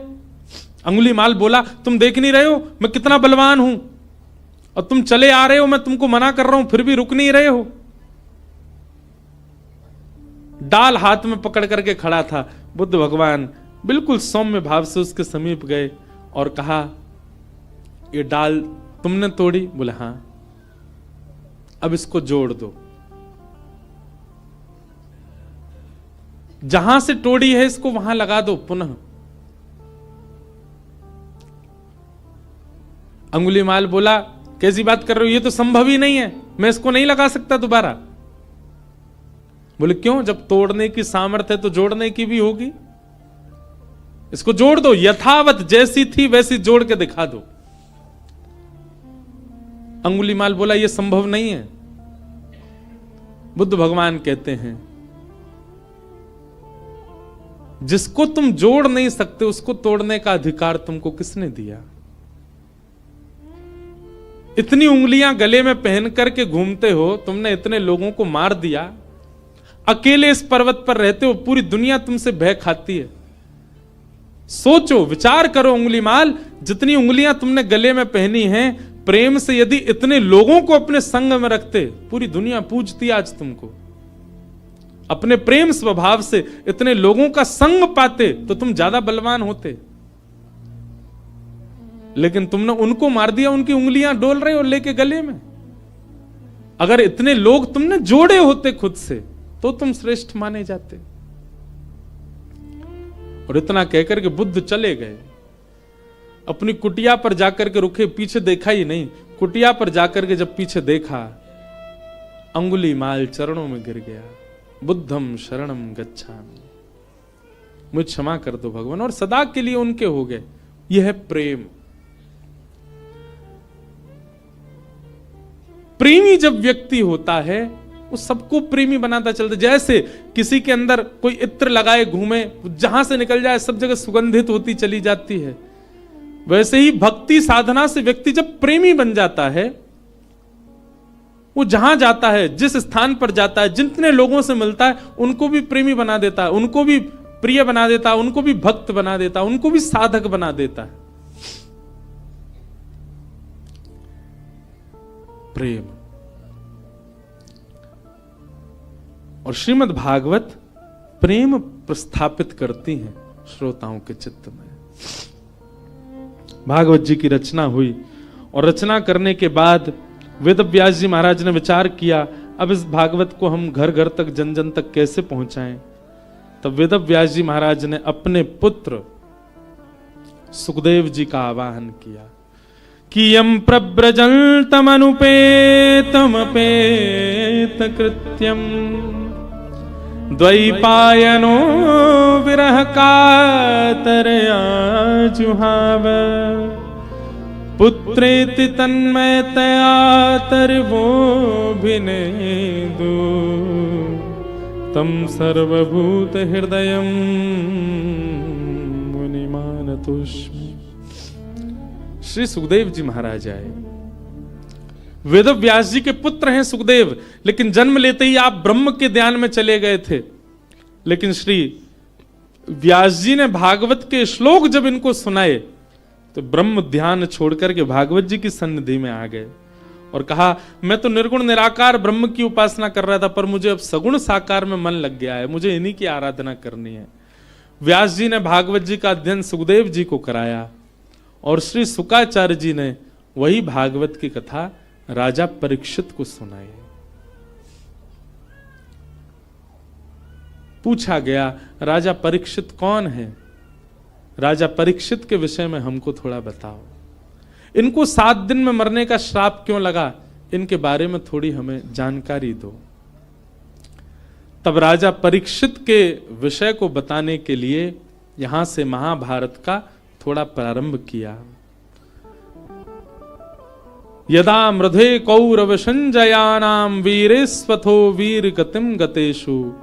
अंगुलीमाल बोला तुम देख नहीं रहे हो मैं कितना बलवान हूं, और तुम चले आ रहे हो, मैं तुमको मना कर रहा हूं फिर भी रुक नहीं रहे हो। डाल हाथ में पकड़ करके खड़ा था। बुद्ध भगवान बिल्कुल सौम्य भाव से उसके समीप गए और कहा ये डाल तुमने तोड़ी? बोले हां। अब इसको जोड़ दो, जहां से तोड़ी है इसको वहां लगा दो पुनः। अंगुलीमाल बोला कैसी बात कर रहे हो, ये तो संभव ही नहीं है, मैं इसको नहीं लगा सकता दोबारा। बोले क्यों? जब तोड़ने की सामर्थ्य है तो जोड़ने की भी होगी। इसको जोड़ दो, यथावत जैसी थी वैसी जोड़ के दिखा दो। अंगुलीमाल बोला यह संभव नहीं है। बुद्ध भगवान कहते हैं जिसको तुम जोड़ नहीं सकते उसको तोड़ने का अधिकार तुमको किसने दिया? इतनी उंगलियां गले में पहन करके घूमते हो, तुमने इतने लोगों को मार दिया, अकेले इस पर्वत पर रहते हो, पूरी दुनिया तुमसे भय खाती है। सोचो, विचार करो अंगुलीमाल, जितनी उंगलियां तुमने गले में पहनी हैं, प्रेम से यदि इतने लोगों को अपने संग में रखते, पूरी दुनिया पूजती आज तुमको। अपने प्रेम स्वभाव से इतने लोगों का संग पाते तो तुम ज्यादा बलवान होते, लेकिन तुमने उनको मार दिया, उनकी उंगलियां डोल रहे हो लेके गले में। अगर इतने लोग तुमने जोड़े होते खुद से तो तुम श्रेष्ठ माने जाते। और इतना कहकर के बुद्ध चले गए। अपनी कुटिया पर जाकर के रुके, पीछे देखा ही नहीं। कुटिया पर जाकर के जब पीछे देखा, अंगुलीमाल चरणों में गिर गया। बुद्धम शरणम गच्छामि, मुझे क्षमा कर दो भगवान, और सदा के लिए उनके हो गए। यह है प्रेम। प्रेमी जब व्यक्ति होता है वो सबको प्रेमी बनाता चलता। जैसे किसी के अंदर कोई इत्र लगाए घूमे, जहां से निकल जाए सब जगह सुगंधित होती चली जाती है, वैसे ही भक्ति साधना से व्यक्ति जब प्रेमी बन जाता है, वो जहां जाता है, जिस स्थान पर जाता है, जितने लोगों से मिलता है, उनको भी प्रेमी बना देता है, उनको भी प्रिय बना देता है, उनको भी भक्त बना देता है, उनको भी साधक बना देता है। प्रेम। और श्रीमद् भागवत प्रेम प्रस्थापित करती हैं श्रोताओं के चित्त में। भागवत जी की रचना हुई और रचना करने के बाद वेद व्यास जी महाराज ने विचार किया, अब इस भागवत को हम घर घर तक, जन जन तक कैसे पहुंचाएं। तब वेद व्यास जी महाराज ने अपने पुत्र सुखदेव जी का आवाहन किया कि यम प्रव्रजन्तमनुपेतमपेत कृत्यम द्वैपायनो विरह कातरया जुहाव पुत्रेति तन्मयतया तर्वोऽभिनेदु तम सर्वभूत हृदयं मुनिमानतोऽस्मि। श्री सुखदेव जी महाराज आए। वेद व्यास जी के पुत्र हैं सुखदेव, लेकिन जन्म लेते ही आप ब्रह्म के ध्यान में चले गए थे। लेकिन श्री व्यास जी ने भागवत के श्लोक जब इनको सुनाए तो ब्रह्म ध्यान छोड़कर के भागवत जी की सन्निधि में आ गए और कहा, मैं तो निर्गुण निराकार ब्रह्म की उपासना कर रहा था, पर मुझे अब सगुण साकार में मन लग गया है, मुझे इन्हीं की आराधना करनी है। व्यास जी ने भागवत जी का अध्ययन सुखदेव जी को कराया और श्री शुकाचार्य जी ने वही भागवत की कथा राजा परीक्षित को सुनाई। पूछा गया, राजा परीक्षित कौन है? राजा परीक्षित के विषय में हमको थोड़ा बताओ। इनको 7 दिन में मरने का श्राप क्यों लगा, इनके बारे में थोड़ी हमें जानकारी दो। तब राजा परीक्षित के विषय को बताने के लिए यहां से महाभारत का थोड़ा प्रारंभ किया। यदा मृधे कौरव संजयानाम वीरेस्वथो वीर गतिम गतेषु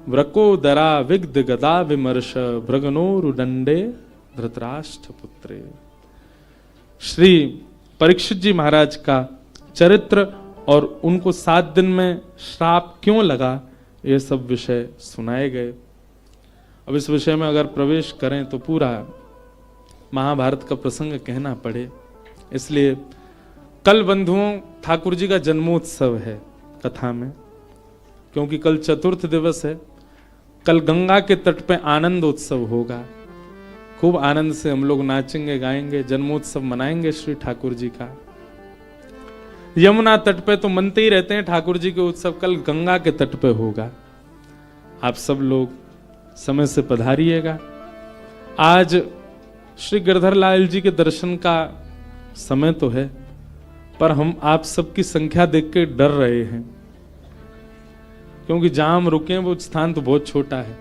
व्रकोदरा विग्ध गदा विमर्श भृगनोरुदंडे धृतराष्ट्र पुत्रे। श्री परीक्षित जी महाराज का चरित्र और उनको 7 दिन में श्राप क्यों लगा, ये सब विषय सुनाए गए। अब इस विषय में अगर प्रवेश करें तो पूरा महाभारत का प्रसंग कहना पड़े, इसलिए कल बंधुओं ठाकुर जी का जन्मोत्सव है कथा में, क्योंकि कल चतुर्थ दिवस है। कल गंगा के तट पे आनंद उत्सव होगा, खूब आनंद से हम लोग नाचेंगे गाएंगे, जन्मोत्सव मनाएंगे श्री ठाकुर जी का। यमुना तट पे तो मनते ही रहते हैं ठाकुर जी के उत्सव, कल गंगा के तट पे होगा। आप सब लोग समय से पधारिएगा। आज श्री गिरधर लाल जी के दर्शन का समय तो है, पर हम आप सबकी संख्या देख के डर रहे हैं, क्योंकि जहां हम रुके हैं वो स्थान तो बहुत छोटा है।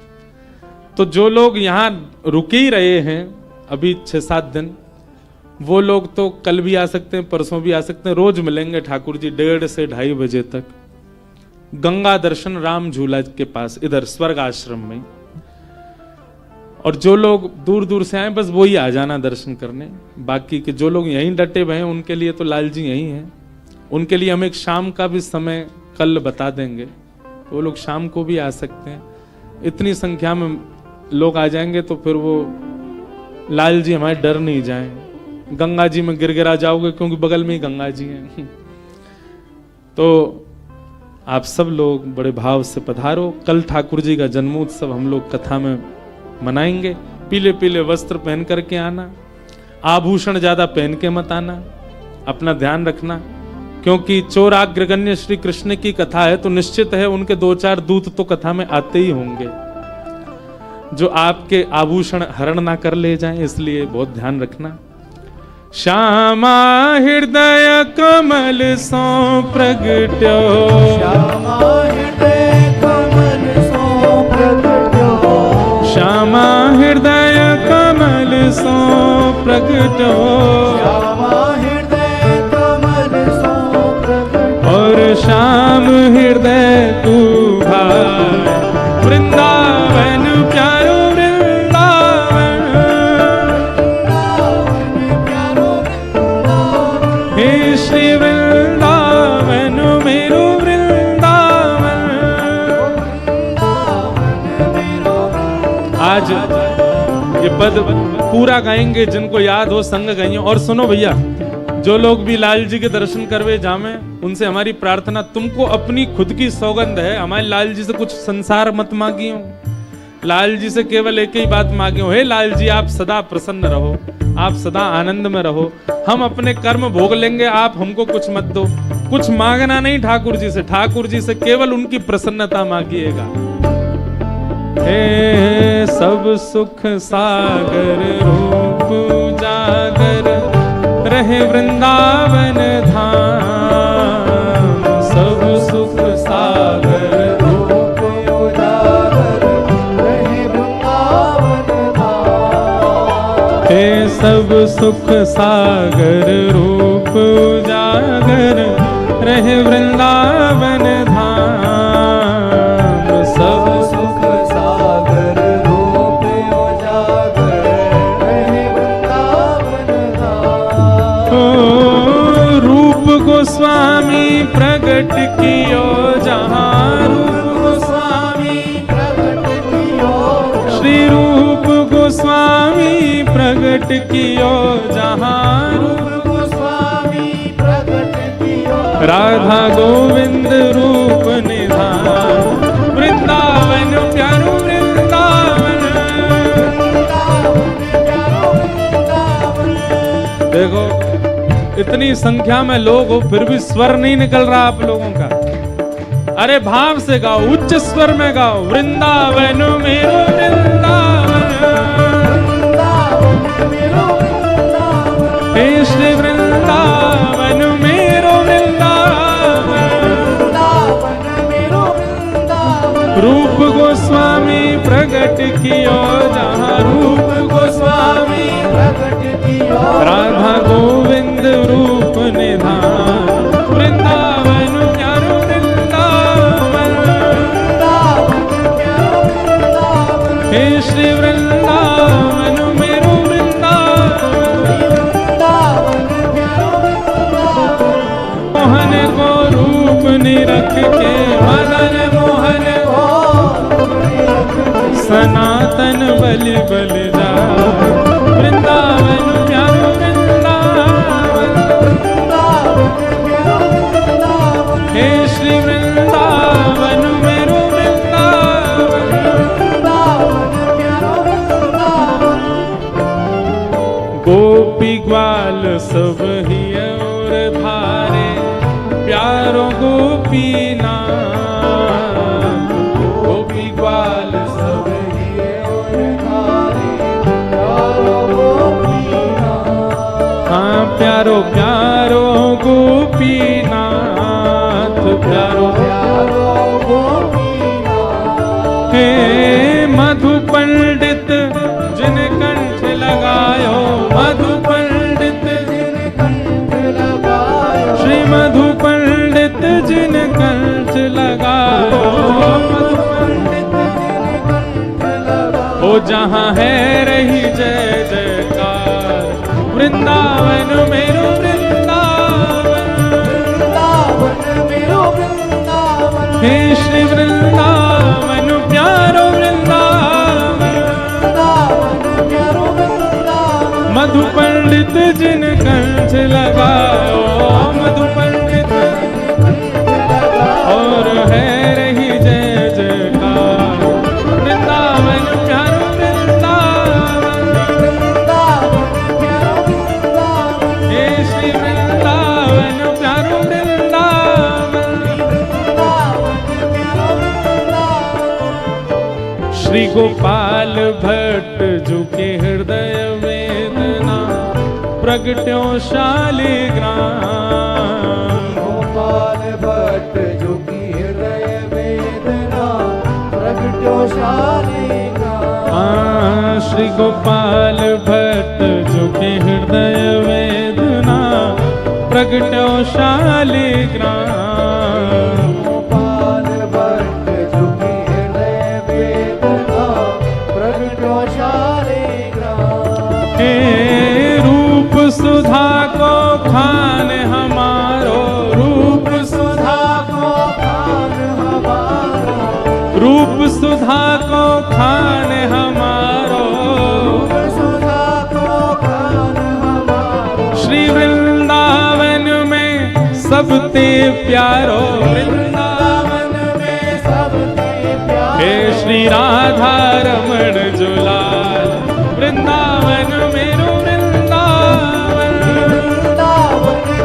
तो जो लोग यहां रुके ही रहे हैं अभी 6-7 दिन, वो लोग तो कल भी आ सकते हैं, परसों भी आ सकते हैं। रोज मिलेंगे ठाकुर जी 1:30 से 2:30 बजे तक गंगा दर्शन राम झूला के पास, इधर स्वर्ग आश्रम में। और जो लोग दूर दूर से आए बस वो ही आ जाना दर्शन करने। बाकी के जो लोग यहीं डटे हुए हैं उनके लिए तो लाल जी यहीं हैं, उनके लिए हम एक शाम का भी समय कल बता देंगे, तो वो लोग शाम को भी आ सकते हैं। इतनी संख्या में लोग आ जाएंगे तो फिर वो लाल जी हमारे डर नहीं जाएं, गंगा जी में गिरगिरा जाओगे क्योंकि बगल में ही गंगा जी हैं। तो आप सब लोग बड़े भाव से पधारो। कल ठाकुर जी का जन्मोत्सव हम लोग कथा में मनाएंगे। पीले पीले वस्त्र पहन करके आना, आभूषण ज्यादा पहन के मत आना, अपना ध्यान रखना, क्योंकि चोराग्रगण्य श्री कृष्ण की कथा है तो निश्चित है उनके 2-4 दूत तो कथा में आते ही होंगे जो आपके आभूषण हरण ना कर ले जाएं, इसलिए बहुत ध्यान रखना। श्यामा हृदय कमल सो प्रगट्यो, श्यामा हृदय कमल सो प्रगट्यो, श्यामा हृदय कमल सो प्रगट्यो, श्यामा हृदय कमल सो प्रगट्यो, और श्याम हृदय तू भाई वृंदावन प्यारो वृंदावन, प्यारो वृंदावन, हे श्री वृंदावन मेरो वृंदावन। आज ये पद पूरा गाएंगे, जिनको याद हो संग गाइए। और सुनो भैया, जो लोग भी लाल जी के दर्शन करवे जामे, उनसे हमारी प्रार्थना, तुमको अपनी खुद की सौगंध है, हमारे लाल जी से कुछ संसार मत मांगियो, लाल जी से केवल एक ही बात मांगियो, हे लाल जी आप सदा प्रसन्न रहो, आप सदा आनंद में रहो, हम अपने कर्म भोग लेंगे, आप हमको कुछ मत दो। कुछ मांगना नहीं ठाकुर जी से, ठाकुर जी से केवल उनकी प्रसन्नता मांगिएगा। हे सब सुख सागर रूप उजागर रहे वृंदावन धाम, सब सुख सागर रूप उजागर रहे वृंदावन धाम। हे सब सुख सागर रूप उजागर रहे वृंदावन धाम, सब सुख सागर रूप उजागर रहे वृंदावन धाम। ओ रूप गोस्वामी प्रगट कियो जहाँ, रूप गोस्वामी प्रगट कियो श्री रूप गोस्वामी प्रगट कियो जहाँ, रूप गोस्वामी प्रगट कियो राधा गोविंद रूप निधान, वृंदावन प्यारो वृंदावन। देखो इतनी संख्या में लोग हो फिर भी स्वर नहीं निकल रहा आप लोगों का। अरे भाव से गाओ, उच्च स्वर में गाओ, वृंदावन मेरो वृंदावन, हे श्री वृंदावन मेरो वृंदावन। रूप गोस्वामी प्रगट कियो जहाँ, रूप गोस्वामी प्रगट कियो राधा गोविंद रूप निधान, वृंदावन प्यारो वृंदावन, हे श्री वृंदावन मेरो मोहन को रूप निरख के, मदन मोहन सनातन बलि बलि जा, वृंदावन प्यारो वृंदावन, हे श्री वृंदावन मेरो वृंदावन। गोपी ग्वाल सब ही और धारे, प्यारो गोपी नाम, गोपी ग्वाल सब ही और धारे, प्यारो गोपी नाथ। हाँ प्यारो प्यारो गोपी नाथ, प्यारो प्यारो गोपी नाथ। हे मधु पंडित जिन कंठ लगायो, मधु पंडित जिन कंठ लगायो, श्री मधु पंडित जिन कंठ लगायो, मधु पंडित जिन कंठ लगायो। ओ जहाँ है रही जय जयकार, वृंदावन मेरो वृंदावन, वृंदावन मेरो वृंदावन, हे श्री वृंदावन प्यारो वृंदावन। वृंदावन प्यारो वृंदावन। मधु पंडित जिन कंठ लगायो, मधु पंडित और है रही जय जयकार, वृंदावन प्यारो वृंदावन, वृंदावन प्यारो वृंदावन, हे श्री वृंदावन प्यारो वृंदावन। वृंदावन प्यारो वृंदावन। श्री गोपाल भट्ट झुके हृदय वेदना, प्रगट्यो शालिग्राम, गोपाल भट्ट झुकी हृदय वेदना, प्रगट्यो शालिग्राम। हाँ श्री गोपाल भट्ट झुके हृदय वेदना, प्रगट्यो शालिग्राम। गोपाल भट्ट झुकी हृदय वेदना, प्रगट्यो शालिग्राम। हे रूप सुधा को खान हमारो, रूप सुधा को खान हमारो, रूप सुधा को खान हमारो, सुधा को खान हमारो। श्री वृंदावन में सब सबते प्यारो वृंदावन में सबते प्यारो हे श्री राधा रमण जुलाल वृंदावन मेरो वृंदावन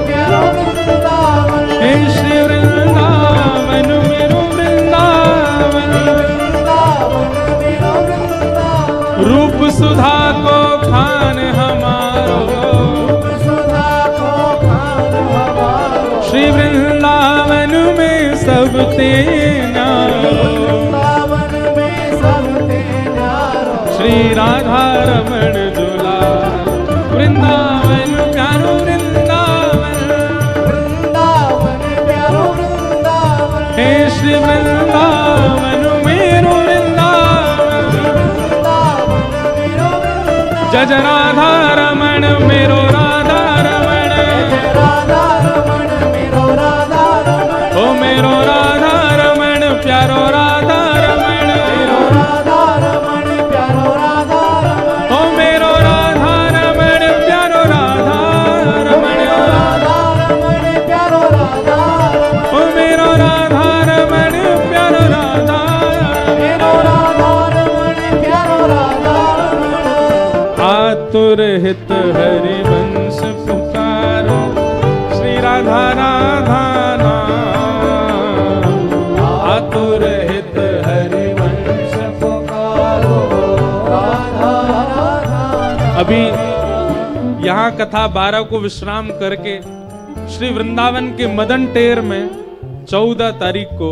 प्यारो वृंदावन हे श्री वृंदावन मेरो वृंदावन मेरो वृंदावन रूप सुधा को खान हमारो सुधा को खान हमारो श्री वृंदावन में सबते न्यारो वृंदावन में सबते न्यारो श्री राधा रमण जुलाल वृंदावन प्यारो वृंदावन वृंदावन प्यारो वृंदावन हे श्री वृंदावन मेरो वृंदावन वृंदावन मेरो वृंदावन जज राधा रमण मेरो राधा रमण राधा रमण मेरो राधा रमण ओ मेरो राधा रमण प्यारो राधा रमण राधा रमण प्यारो राधा रमण ओ मेरो राधा रमण प्यारो राधा रमण राधा रमण प्यारो राधा रमण ओ मेरो राधा रमण प्यारो राधा मेरो राधा रमण प्यारो राधा रमण आतुर हित हरि वंश पुकारो श्री राधा राधा नाम आतुर हित हरि वंश पुकारो राधा राधा अभी यहाँ कथा 12 को विश्राम करके श्री वृंदावन के मदन टेर में 14 तारीख को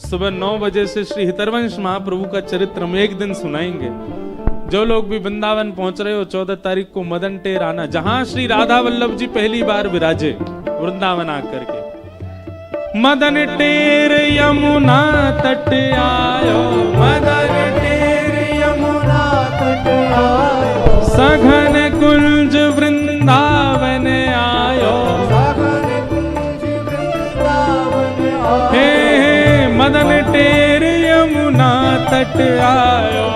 सुबह 9 बजे से श्री हितरवंश महाप्रभु का चरित्र हम एक दिन सुनाएंगे। जो लोग भी वृंदावन पहुंच रहे हो 14 तारीख को मदन टेर आना, जहां श्री राधा वल्लभ जी पहली बार विराजे वृंदावन आकर के। मदन टेर यमुना तट आयो मदन टेर यमुना तट आयो सघन कुंज वृंदावन आयो सागर कुंज वृंदावन आयो हे मदन टेर यमुना तट आयो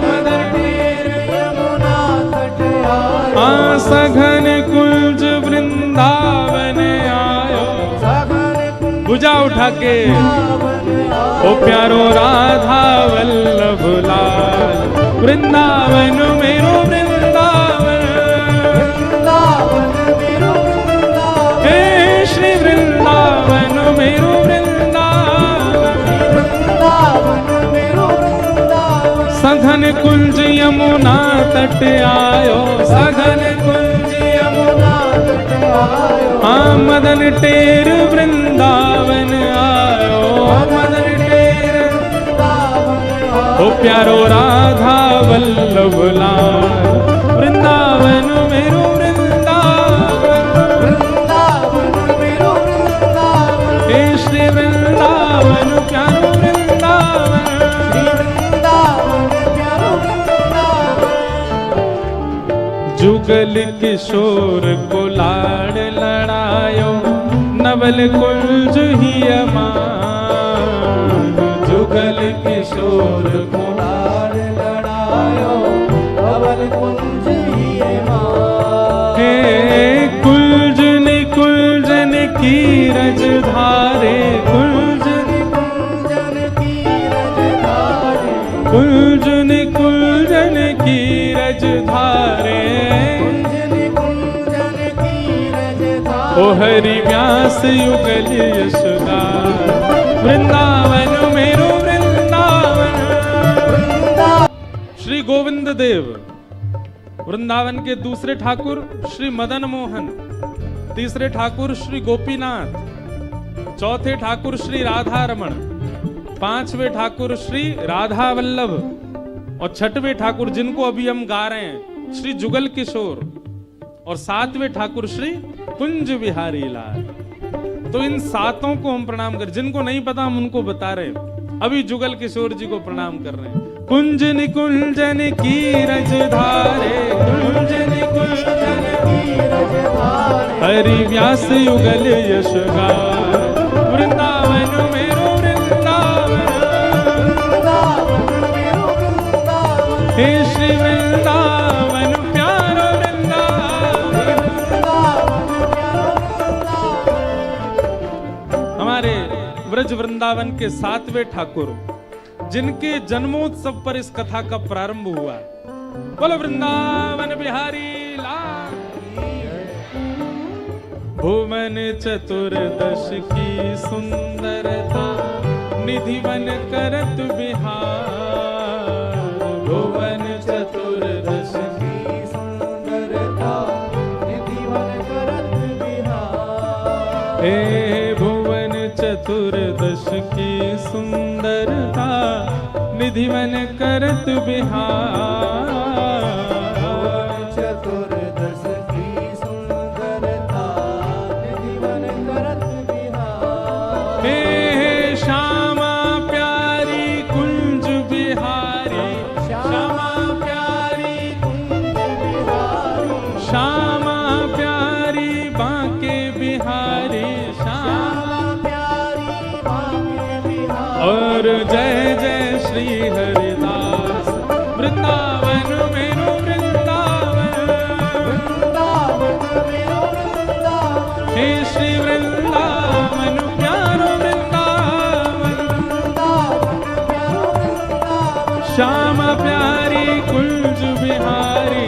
मदन टेर यमुना तट आयो सघन कुंज वृंदावन आयो सागर कुंज भुजा उठा के वृंदावन आयो ओ प्यारो राधा वल्लभ लाल वृंदावन मेरो वृंदावन वृंदावन मेरो वृंदावन हे श्री वृंदावन मेरो वृंदावन वृंदावन मेरो वृंदावन सघन कुंज यमुना तट आयो सघन कुंज यमुना तट आयो मदन टेर वृंदावन आयो मदन टेर ओ प्यारो राधा वल्लभ लाल वृंदावन मेरो वृंदावन वृंदावन मेरो वृंदावन हे श्री वृंदावन प्यारो वृंदावन वृंदावन प्यारो वृंदावन जुगल किशोर को लाड़ लड़ायो नवल कुंज ही अमान जुगल किशोर को लाड़ लड़ायो अवल कुंज ही मां हे कुंजन कुंजन की रज धारे कुंजन कुंजन की रजधारी कुंजन कुंजन की रज धारे कुंजन कुंजन की रजधारी ओ हरि व्यास युगल यशोदार वृंदावन मेरो वृंदावन श्री गोविंद देव वृंदावन के दूसरे ठाकुर श्री मदन मोहन, तीसरे ठाकुर श्री गोपीनाथ, चौथे ठाकुर श्री राधा रमण, पांचवें ठाकुर श्री राधा वल्लभ और छठवें ठाकुर जिनको अभी हम गा रहे हैं श्री जुगल किशोर और सातवें ठाकुर श्री कुंज बिहारी लाल। तो इन सातों को हम प्रणाम कर, जिनको नहीं पता हम उनको बता रहे हैं। अभी जुगल किशोर जी को प्रणाम कर रहे हैं। कुंजन कुंजन की रज धारे कुंजन कुंजन की रज धारे हरि व्यास युगल यश गार वृंदावन मेरो वृंदावन हे श्री वृंदावन प्यारो वृंदावन वृंदावन के 7वें ठाकुर, जिनके जन्मोत्सव पर इस कथा का प्रारंभ हुआ। बोलो वृंदावन बिहारी लाल। भुवन चतुर्दश की सुंदरता, निधिवन करत बिहार। भुवन चतुर्दश की सुंदरता, निधिवन करत बिहार। हे भुवन चतुर्दश की सुंदरता, निधिवन करत बिहार। चतुर्दश की सुंदरता, निधिवन करत बिहार। हे श्यामा प्यारी कुंज बिहारी, श्यामा प्यारी कुंज बिहारी, श्यामा प्यारी बांके बिहारी, श्यामा प्यारी बांके बिहारी। और जय जय श्री हरिदास वृंदावन मेरो वृंदावन। वृंदावन मेरो वृंदावन, हे श्री वृंदावन प्यारो वृंदावन। वृंदावन प्यारो वृंदावन। श्यामा प्यारी कुंज बिहारी,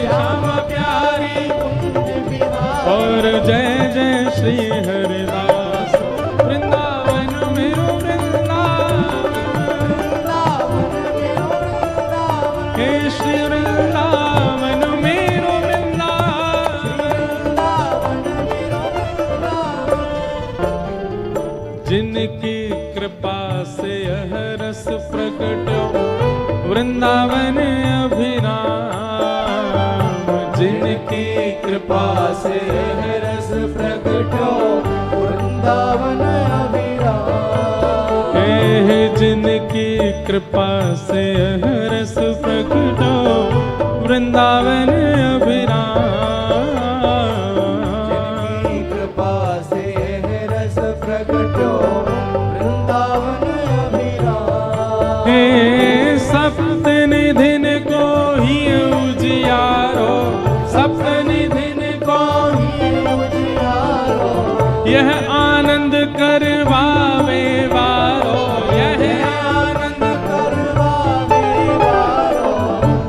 श्यामा प्यारी कुंज बिहारी। और जय जय श्री हरिदास वृंदावन मेरो वृंदावन। वृंदावन मेरो वृंदावन, हे श्री वृंदावन मेरो वृंदावन। वृंदावन मेरो वृंदावन। जिनकी कृपा से यह रस प्रकट वृंदावन अभिराम। जिनकी कृपा से यह रस प्रकट वृंदावन अभिराम। हे जिनकी कृपा से यह रस प्रकट वृंदावन अभिराम। जिनकी कृपा से यह रस प्रकटो वृंदावन अभिराम। हे सप्तनिधिन को ही उजियारो, सप्तनिधिन को ही उजियारो, यह आनंद करवावे वारो, यह आनंद करवावे वारो।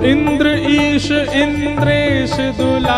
इंद्र ईश इंद्रेश दुला।